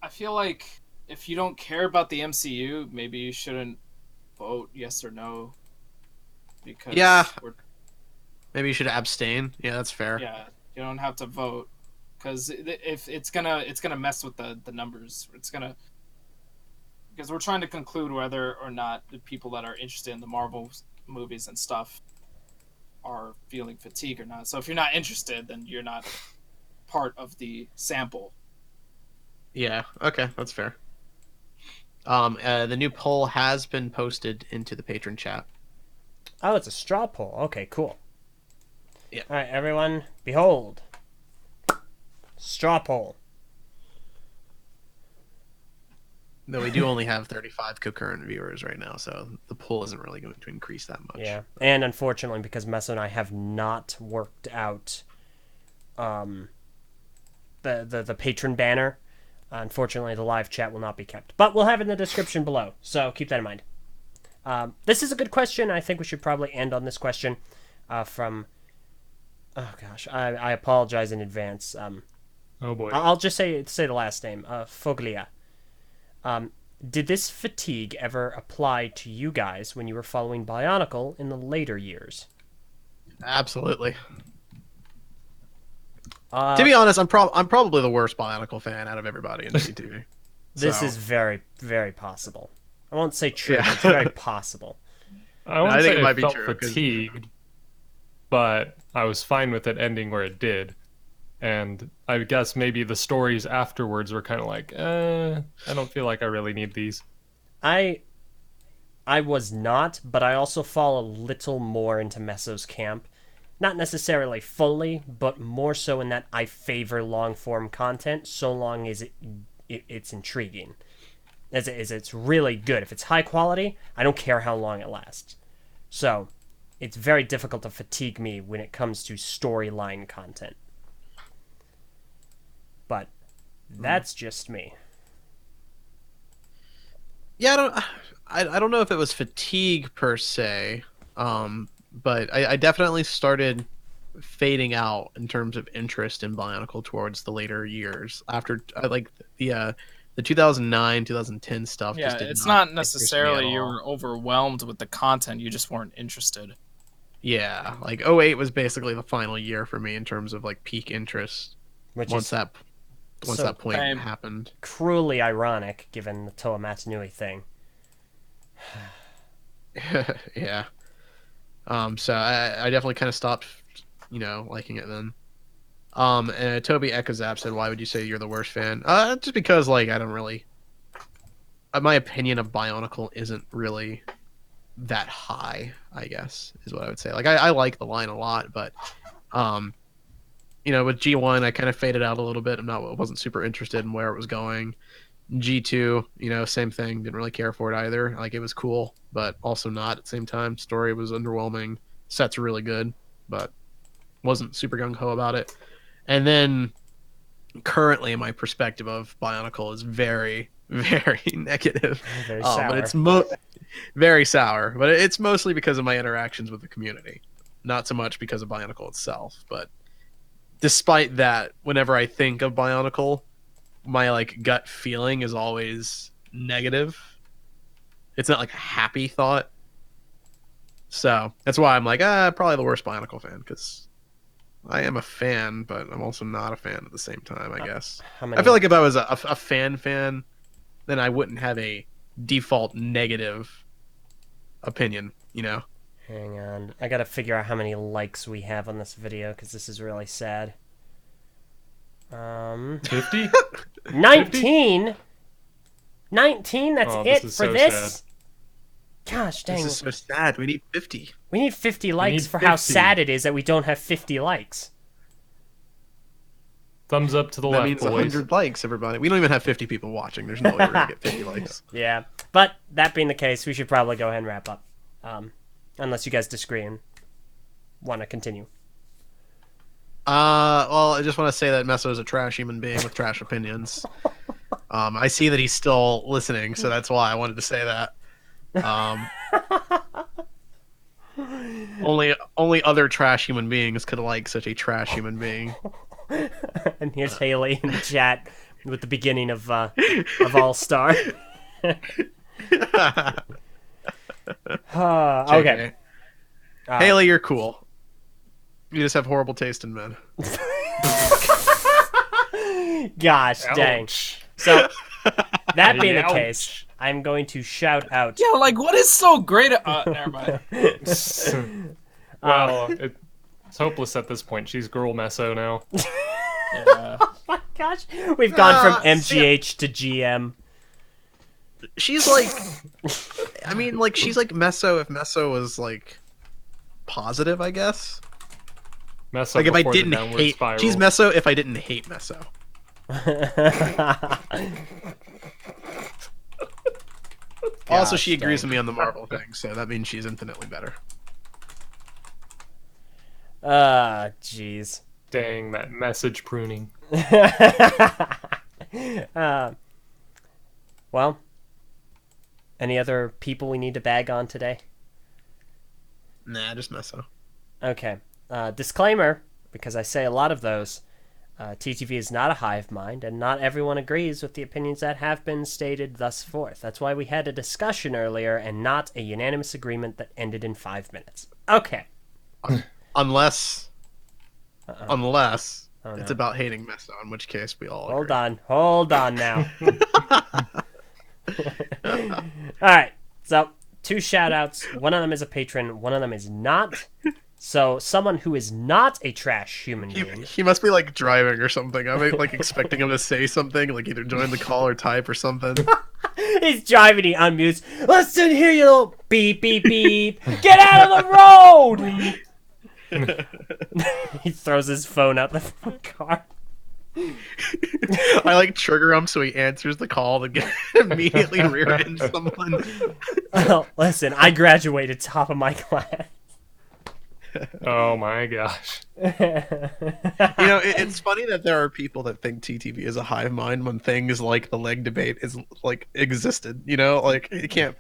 I feel like if you don't care about the MCU, maybe you shouldn't vote yes or no. Because maybe you should abstain. Yeah, that's fair. Yeah, you don't have to vote. Because if it's gonna mess with the numbers. Because we're trying to conclude whether or not the people that are interested in the Marvel movies and stuff are feeling fatigue or not. So if you're not interested, then you're not part of the sample. Yeah. Okay, that's fair. The new poll has been posted into the patron chat. Oh, it's a straw poll. Okay, cool. Yeah. All right, everyone, behold. Straw poll. Though we do only have 35 concurrent viewers right now, so the poll isn't really going to increase that much. Yeah, and unfortunately, because Meso and I have not worked out the patron banner, unfortunately, the live chat will not be kept. But we'll have it in the description below, so keep that in mind. This is a good question. I think we should probably end on this question from... Oh, gosh. I apologize in advance. Oh, boy. I'll just say the last name. Foglia. Did this fatigue ever apply to you guys when you were following Bionicle in the later years? Absolutely. To be honest, I'm probably the worst Bionicle fan out of everybody in TTV. This is very, very possible. I won't say true, but it's very possible. I think it might be true. Fatigued, but I was fine with it ending where it did. And I guess maybe the stories afterwards were kind of like, I don't feel like I really need these. I was not, but I also fall a little more into Meso's camp. Not necessarily fully, but more so in that I favor long-form content so long as it's intriguing. As it's really good. If it's high quality, I don't care how long it lasts. So, it's very difficult to fatigue me when it comes to storyline content. But that's just me. Yeah, I don't know if it was fatigue per se, but I definitely started fading out in terms of interest in Bionicle towards the later years after the 2009 2010 stuff. Yeah, it's not necessarily you were overwhelmed with the content, you just weren't interested. Yeah, like 2008 was basically the final year for me in terms of like peak interest. Once that point happened. Cruelly ironic, given the Toa Matanui thing. Yeah. So I definitely kind of stopped, liking it then. And Toby Ekazap said, "Why would you say you're the worst fan?" Just because, I don't really. My opinion of Bionicle isn't really that high, I guess, is what I would say. I like the line a lot, but with G1, I kind of faded out a little bit. I wasn't super interested in where it was going. G2, same thing. Didn't really care for it either. It was cool, but also not at the same time. Story was underwhelming. Sets really good, but wasn't super gung-ho about it. And then currently my perspective of Bionicle is very, very negative. Very sour. But it's very sour. But it's mostly because of my interactions with the community, not so much because of Bionicle itself. But despite that, whenever I think of Bionicle, my like gut feeling is always negative. It's not like a happy thought. So that's why I'm like, probably the worst Bionicle fan, because I am a fan, but I'm also not a fan at the same time, I guess. I feel like if I was a fan, then I wouldn't have a default negative opinion, you know? Hang on. I gotta figure out how many likes we have on this video, because this is really sad. 50? 19? 19? That's it for so this? Sad. Gosh dang. This is so sad. We need 50. We need 50 likes for how sad it is that we don't have 50 likes. Thumbs up to the That left, means boys. 100 likes, everybody. We don't even have 50 people watching. There's no way we're going to get 50 likes. Yeah. But that being the case, we should probably go ahead and wrap up. Unless you guys disagree and want to continue. Well, I just want to say that Meso is a trash human being with trash opinions. I see that he's still listening, so that's why I wanted to say that. Only other trash human beings could like such a trash human being. And here's Haley in the chat with the beginning of All Star. Okay. Haley, you're cool. You just have horrible taste in men. Gosh dang. Ouch. So, that being the Ouch. case, I'm going to shout out. Yeah, like, what is so great? Never mind. Well, it's hopeless at this point. She's girl Meso now. Yeah. Oh my gosh. We've gone from MGH to GM. She's like, I mean, like, she's like Meso if Meso was like positive, I guess. Meso Like if I before the didn't downward hate, spiral. she's Meso if I didn't hate Meso. Also, she agrees with me on the Marvel thing, so that means she's infinitely better. Jeez. Dang, that message pruning. Well, any other people we need to bag on today? Nah, just Meso. Okay. Disclaimer, because I say a lot of those, TTV is not a hive mind, and not everyone agrees with the opinions that have been stated thus forth. That's why we had a discussion earlier and not a unanimous agreement that ended in 5 minutes. Okay. Unless Oh, no. it's about hating Meso, in which case we all Hold agree. Hold on now. Alright, so 2 shout-outs. One of them is a patron, one of them is not. So, someone who is not a trash human being. He must be like driving or something. I'm like expecting him to say something, like either join the call or type or something. He's driving, he unmutes. Listen here, you little beep, beep, beep. Get out of the road! He throws his phone out the car. I like trigger him so he answers the call to get immediately rear-end someone. Oh, listen, I graduated top of my class. Oh my gosh. You know, it's funny that there are people that think TTV is a hive mind when things like the leg debate is like existed. You know, like it can't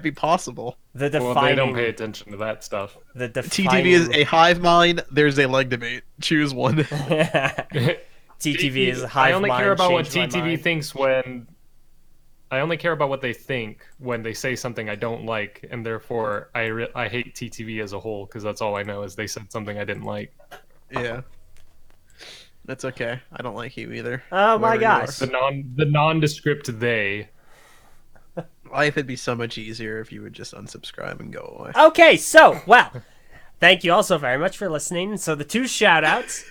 be possible. Well, they don't pay attention to that stuff. TTV is a hive mind. There's a leg debate. Choose one. TTV is a hive mind. I only care about what changed my TTV mind. thinks when. I only care about what they think when they say something I don't like, and therefore I hate TTV as a whole because that's all I know is they said something I didn't like. Yeah, that's okay. I don't like you either. Oh my Whoever you are. gosh. The nondescript they. Life would be so much easier if you would just unsubscribe and go away. Okay, so, well, thank you also very much for listening. So the 2 shout-outs.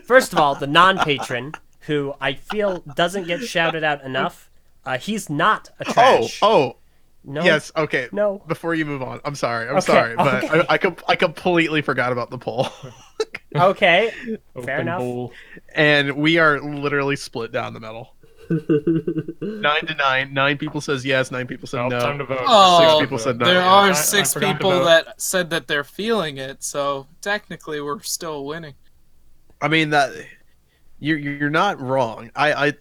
First of all, the non-patron, who I feel doesn't get shouted out enough. He's not a trash. Oh, no. yes. Okay. No. Before you move on, I'm sorry, Okay, but okay. I completely forgot about the poll. Okay, fair Open enough. bowl. And we are literally split down the middle. 9 to 9. 9 people says yes. 9 people said no. Time to vote. Oh, 6 people said no. There Yeah. are I 6 forgot to people vote. that said that they're feeling it, so technically we're still winning. I mean that. You're not wrong. I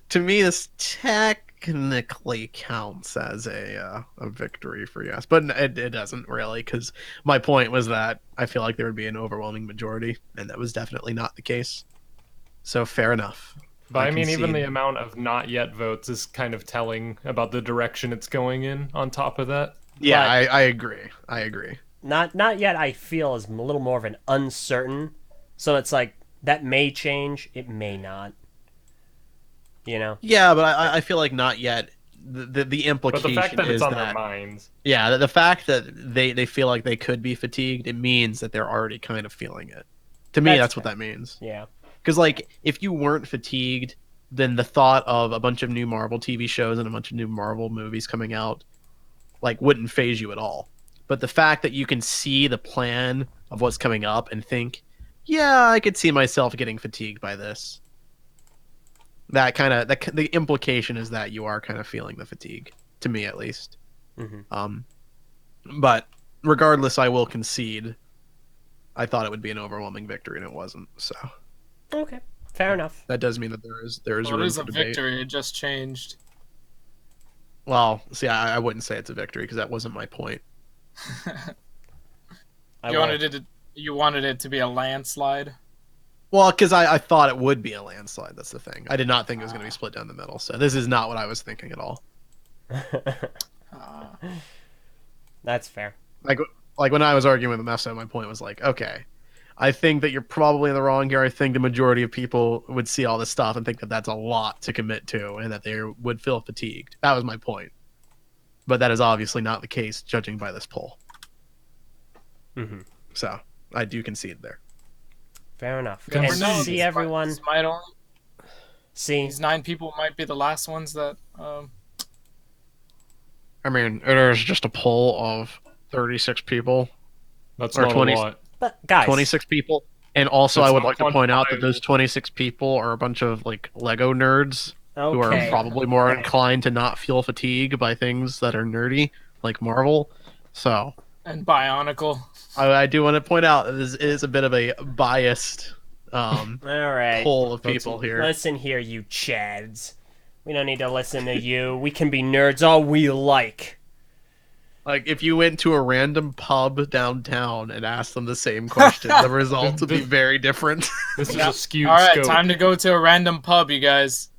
to me this technically counts as a victory for yes, but it doesn't really, because my point was that I feel like there would be an overwhelming majority, and that was definitely not the case. So fair enough. But I mean, even the amount of not yet votes is kind of telling about the direction it's going in. On top of that, yeah, I agree. I agree. Not yet. I feel is a little more of an uncertain. So it's like that may change. It may not. You know. Yeah, but I feel like not yet. The implication but the fact that is it's on that, their minds. Yeah, the fact that they feel like they could be fatigued, it means that they're already kind of feeling it. To me, that's what that means. Yeah. Because, like, if you weren't fatigued, then the thought of a bunch of new Marvel TV shows and a bunch of new Marvel movies coming out, like, wouldn't phase you at all. But the fact that you can see the plan of what's coming up and think, yeah, I could see myself getting fatigued by this. The implication is that you are kind of feeling the fatigue, to me at least. Mm-hmm. But regardless, I will concede. I thought it would be an overwhelming victory, and it wasn't. So. Okay, fair enough. That does mean that there is room it is for a debate. victory. It just changed. Well, see, I wouldn't say it's a victory because that wasn't my point. You wanted it to be a landslide. Well, because I thought it would be a landslide. That's the thing. I did not think it was going to be split down the middle. So this is not what I was thinking at all. That's fair. Like when I was arguing with Meso, my point was like, okay, I think that you're probably in the wrong here. I think the majority of people would see all this stuff and think that that's a lot to commit to and that they would feel fatigued. That was my point. But that is obviously not the case, judging by this poll. Mm-hmm. So I do concede there. Fair enough. Yeah, And see everyone. These 9 people might be the last ones that. I mean, it is just a poll of 36 people. That's or not 20, a lot. But guys, 26 people. And also, That's I would not like to point out that those 26 people are a bunch of like Lego nerds who are probably more inclined to not feel fatigue by things that are nerdy, like Marvel. So. And Bionicle. I do want to point out that this is a bit of a biased all right. poll of people here. Listen here, you chads. We don't need to listen to you. We can be nerds all we like. Like, if you went to a random pub downtown and asked them the same question, the results would be very different. This is a skewed All right, scope. time to go to a random pub, you guys.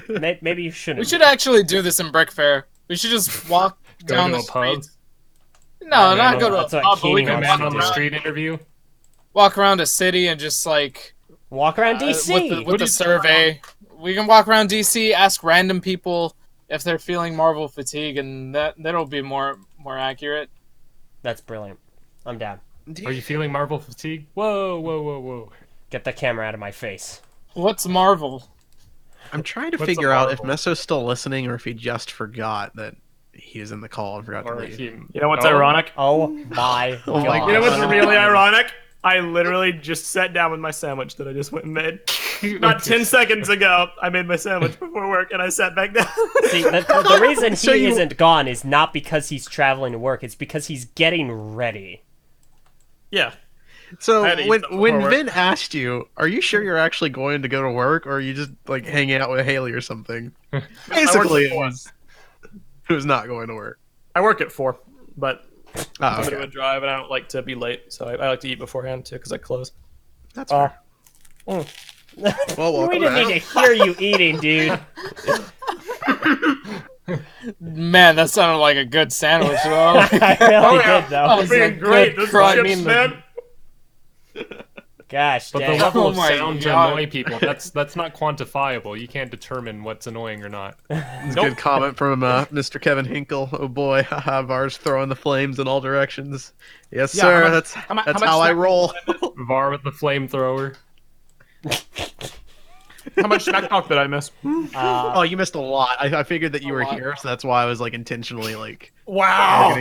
Maybe you shouldn't. We should actually do this in Brick Fair. We should just walk down the street. No, not go to a pub, but we can man on the street interview. Walk around a city and just like walk around DC with the survey. We can walk around DC, ask random people if they're feeling Marvel fatigue, and that'll be more accurate. That's brilliant. I'm down. Are you feeling Marvel fatigue? Whoa. Get the camera out of my face. What's Marvel? I'm trying to figure out if Meso's still listening or if he just forgot that he was in the call and forgot to leave. You know what's ironic? Oh my god. You know what's really ironic? I literally just sat down with my sandwich that I just went and made. Not 10 seconds ago, I made my sandwich before work, and I sat back down. See, the reason he isn't gone is not because he's traveling to work. It's because he's getting ready. Yeah. So when Vin asked you, are you sure you're actually going to go to work, or are you just like hanging out with Haley or something? Basically, it was not going to work. I work at 4, but okay. I'm a bit of a drive, and I don't like to be late, so I like to eat beforehand too, because I close. That's fair. Well, we didn't need to hear you eating, dude. Man, that sounded like a good sandwich, though. I really did, though. That was great. This chips, man. Gosh, but dang. the level of my sound to God. annoy people, that's not quantifiable. You can't determine what's annoying or not. It's a good comment from Mr. Kevin Hinkle. Oh boy, Var's throwing the flames in all directions. Yes, sir. That's how I roll. Var with the flamethrower. How much snack talk did I miss? Oh, you missed a lot. I figured that you were here, so that's why I was like intentionally like. Wow.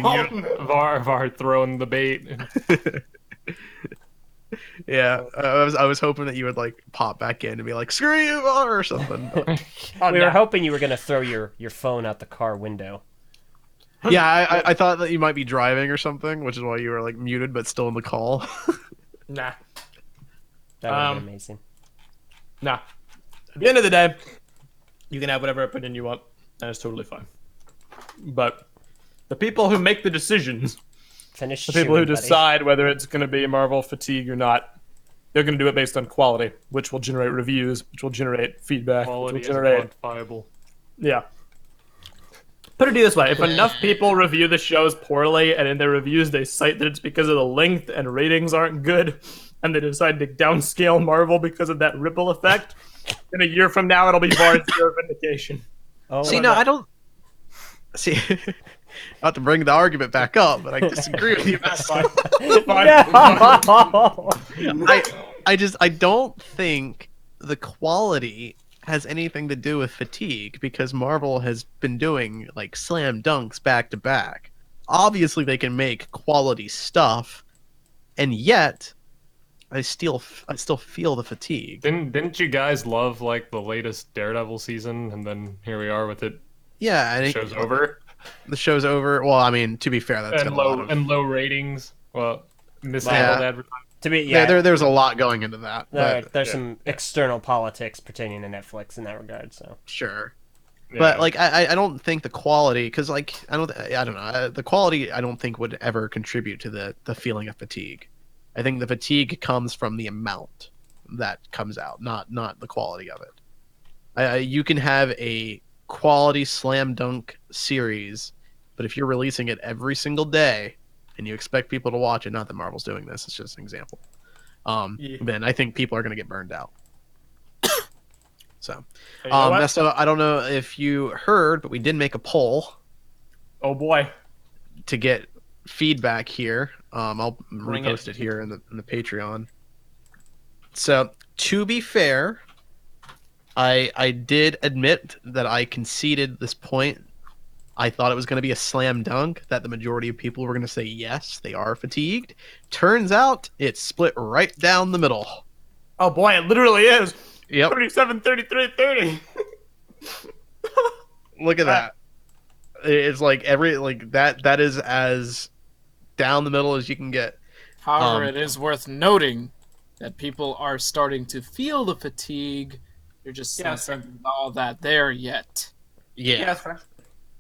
Var throwing the bait. Yeah, I was hoping that you would like pop back in and be like, "Screw you, Var," or something. We were hoping you were gonna throw your phone out the car window. Yeah, I thought that you might be driving or something, which is why you were like muted but still in the call. Nah. That would be amazing. Nah. At the end of the day, you can have whatever opinion you want. That is totally fine. But the people who make the decisions, the people who decide whether it's going to be Marvel fatigue or not, they're going to do it based on quality, which will generate reviews, which will generate feedback, Quality which will generate... is quantifiable. Yeah. Put it this way, if enough people review the shows poorly, and in their reviews they cite that it's because of the length and ratings aren't good, and they decide to downscale Marvel because of that ripple effect, in a year from now it'll be barred zero vindication. Oh, see, no, I don't... See, not to bring the argument back up, but I disagree with you. That's fine. I don't think the quality has anything to do with fatigue, because Marvel has been doing like slam dunks back to back. Obviously they can make quality stuff, and yet I still feel the fatigue. Didn't you guys love like the latest Daredevil season, and then here we are with it? Yeah, the show's over. The show's over. Well, I mean, to be fair, that's and low ratings. Well, mishandled advertising. There's a lot going into that. There's some external politics pertaining to Netflix in that regard. So sure, but like I don't think the quality, because like I don't know, the quality I don't think would ever contribute to the feeling of fatigue. I think the fatigue comes from the amount that comes out, not the quality of it. You can have a quality slam dunk series, but if you're releasing it every single day and you expect people to watch it, not that Marvel's doing this, it's just an example, then I think people are going to get burned out. So, so I don't know if you heard, but we did make a poll. Oh boy. To get feedback here. I'll repost it here in the Patreon. So, to be fair, I did admit that I conceded this point. I thought it was going to be a slam dunk, that the majority of people were going to say yes, they are fatigued. Turns out it's split right down the middle. Oh boy, it literally is. Yep. 37, 33, 30. Look at that. It's like that is as down the middle as you can get. However, it is worth noting that people are starting to feel the fatigue. You're just not seeing all that there yet. Yeah.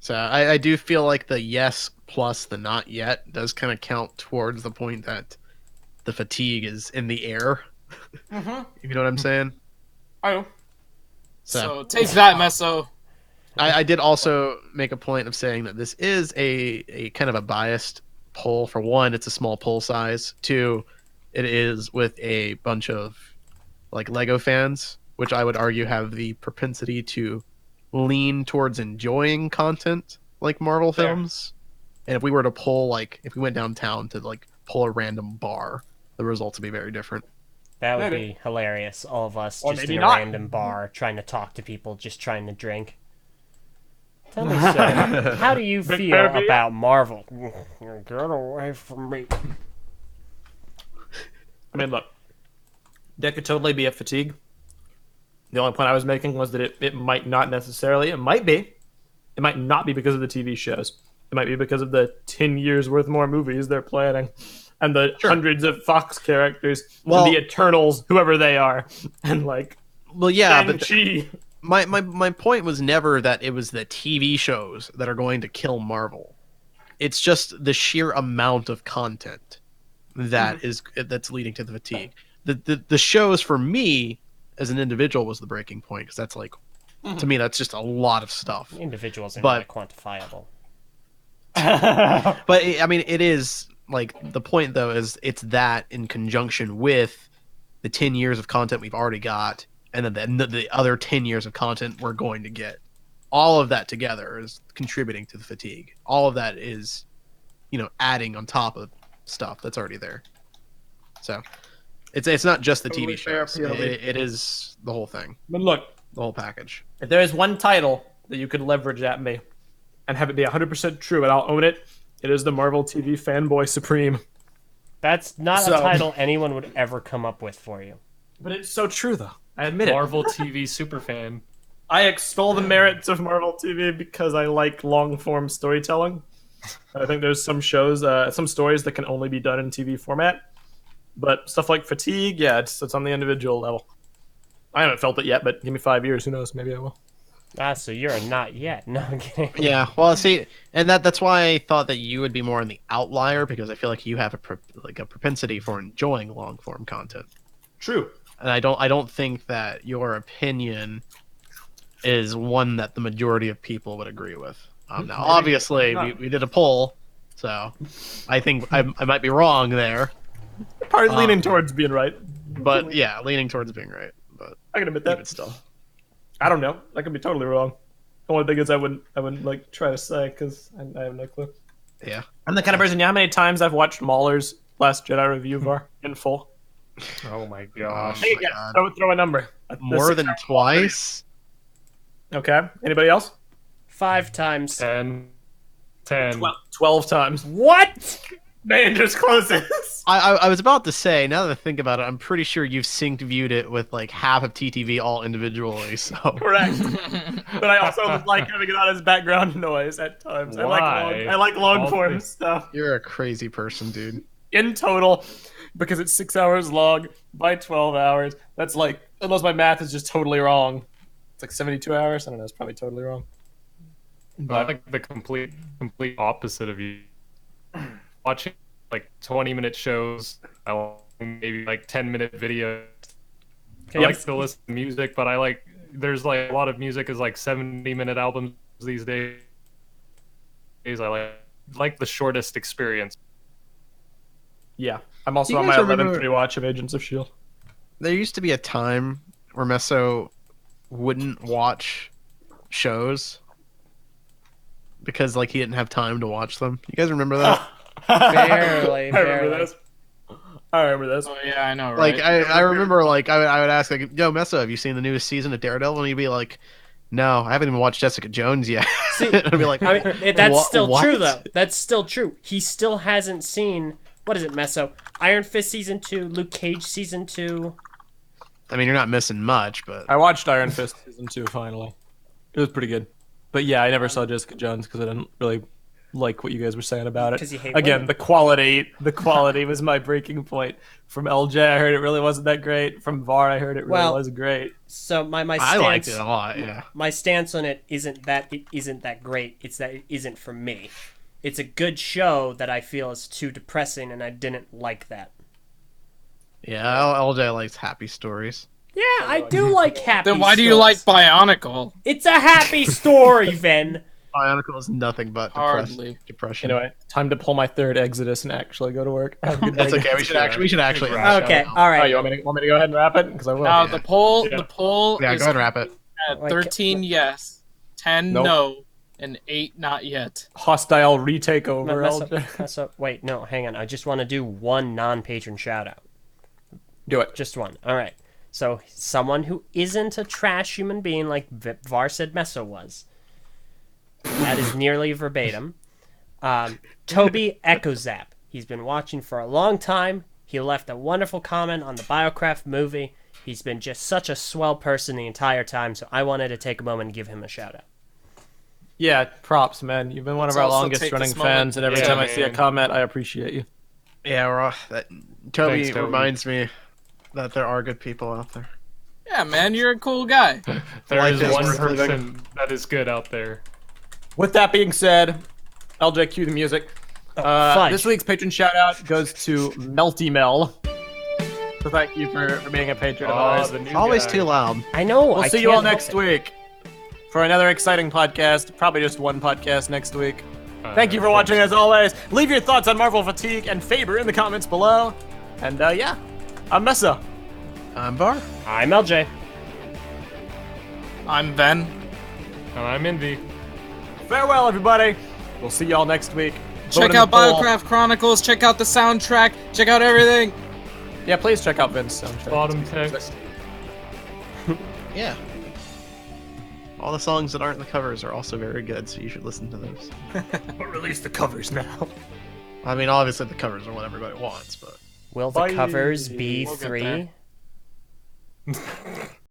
So I do feel like the yes plus the not yet does kind of count towards the point that the fatigue is in the air. Mm-hmm. You know what I'm saying? I know. So take that, Meso. I did also make a point of saying that this is a kind of a biased poll. For one, it's a small poll size. Two, it is with a bunch of like Lego fans, which I would argue have the propensity to lean towards enjoying content like Marvel films. And if we were to pull, like, if we went downtown to like pull a random bar, the results would be very different. That would be hilarious. All of us just in a random bar trying to talk to people, just trying to drink. Tell me, sir, how do you feel about Marvel? Get away from me. I mean, look, that could totally be a fatigue. The only point I was making was that it might not necessarily. It might be. It might not be because of the TV shows. It might be because of the 10 years worth more movies they're planning. And the hundreds of Fox characters. And the Eternals, whoever they are. And like... Well, yeah, Shang-Chi. But my point was never that it was the TV shows that are going to kill Marvel. It's just the sheer amount of content that's leading to the fatigue. The shows, for me, as an individual, was the breaking point, because that's like, to me, that's just a lot of stuff. Individuals are not quantifiable. But I mean, it is like, the point though is it's that in conjunction with the 10 years of content we've already got, and then the other 10 years of content we're going to get. All of that together is contributing to the fatigue. All of that is, adding on top of stuff that's already there. So it's not just the TV shows. It is the whole thing. But look, the whole package. If there is one title that you could leverage at me and have it be 100% true, and I'll own it, it is the Marvel TV Fanboy Supreme. That's not a title anyone would ever come up with for you. But it's so true, though. I admit it. Marvel TV superfan. I extol the merits of Marvel TV because I like long-form storytelling. I think there's some shows, some stories that can only be done in TV format. But stuff like Fatigue, it's on the individual level. I haven't felt it yet, but give me 5 years. Who knows? Maybe I will. So you're a not yet. No, I'm kidding. Yeah, well, see, and that's why I thought that you would be more on the outlier, because I feel like you have a propensity for enjoying long form content. True. And I don't think that your opinion is one that the majority of people would agree with. Now, obviously, we did a poll, so I think I might be wrong there. Probably leaning towards being right. But yeah, leaning towards being right. But I can admit that. even still. I don't know. I could be totally wrong. The only thing is I wouldn't like try to say because I have no clue. Yeah. I'm the kind of person. You know how many times I've watched Mahler's Last Jedi review var in full? Oh my gosh. Hey, throw a number. More than twice? Okay. Anybody else? 5 times. 10. 12 times. What? Dangerous closes. I was about to say, now that I think about it, I'm pretty sure you've synced viewed it with like half of TTV all individually. So Correct. But I also like having it on as background noise at times. Why? I like long form Always. stuff. you're a crazy person, dude. In total, because it's 6 hours long by 12 hours, that's like, unless my math is just totally wrong, it's like 72 hours. I don't know. It's probably totally wrong. I think the complete opposite of you. Watching like 20-minute shows, I like maybe like 10-minute videos. I like to listen to music, but there's like a lot of music is like 70-minute albums these days. I like the shortest experience. Yeah. I'm also You on guys my remember- 11th rewatch of Agents of S.H.I.E.L.D. There used to be a time where Meso wouldn't watch shows because like he didn't have time to watch them. You guys remember that? Barely. I remember this. Oh yeah, I know, right? Like I remember like I would ask like, yo, Meso, have you seen the newest season of Daredevil? And he'd be like, no, I haven't even watched Jessica Jones yet. See, and I'd be like, I mean, that's still what? true, though. That's still true. He still hasn't seen, what is it, Meso? Iron Fist Season 2, Luke Cage Season 2. I mean, you're not missing much, but I watched Iron Fist season 2 finally. It was pretty good. But yeah, I never saw Jessica Jones because I didn't really like what you guys were saying about it. 'Cause you hate Again, women. the quality was my breaking point. From LJ, I heard it really wasn't that great. From VAR, I heard it really Well, was great. So my I stance, liked it a lot. Yeah. my stance on it isn't that great. It's that it isn't for me. It's a good show that I feel is too depressing, and I didn't like that. Yeah, LJ likes happy stories. Yeah, I do like happy Then why do you like stories. Bionicle? It's a happy story, Ven. Bionicle is nothing but Hardly. depression. Anyway, time to pull my third Exodus and actually go to work. Have a good That's day. okay. We should actually. Okay, all Oh, right. you want me to go ahead and wrap it? Because I will. Now the poll Yeah. Yeah, is go ahead and wrap it. at 13 yes, 10 Nope. no, and 8 not yet. Hostile retake over LJ. Wait, no, hang on. I just want to do one non-patron shout-out. Do it. Just one. All right. So, someone who isn't a trash human being like Var said Meso was. That is nearly verbatim. Toby Echozap. He's been watching for a long time. He left a wonderful comment on the Biocraft movie. He's been just such a swell person the entire time, so I wanted to take a moment and give him a shout-out. Yeah, props, man. You've been one of Let's our also longest take running this moment- fans, and every Yeah, time I see a man. comment, I appreciate you. Yeah, Toby Thanks, Toby. reminds me that there are good people out there. Yeah, man, you're a cool guy. There Life is is one worth living. person that is good out there. With that being said, LJ, cue the music. Fudge. This week's patron shout out goes to Melty Mel. So thank you for being a patron of ours. The new It's always guy. too loud. I know. We'll I see you all can't help next it. week for another exciting podcast. Probably just one podcast next week. Uh, Thank you for watching as always. Leave your thoughts on Marvel Fatigue and Faber in the comments below. And yeah, I'm Messa. I'm Bar. I'm LJ. I'm Ben. And I'm Envy. Farewell, everybody. We'll see y'all next week. Vote Check in out the poll. Biocraft Chronicles. Check out the soundtrack. Check out everything. Yeah, please check out Vince's soundtrack. Bottom text. Yeah. All the songs that aren't the covers are also very good, so you should listen to those. But release the covers now. I mean, obviously the covers are what everybody wants, but Will the Bye. covers be We'll get 3? there.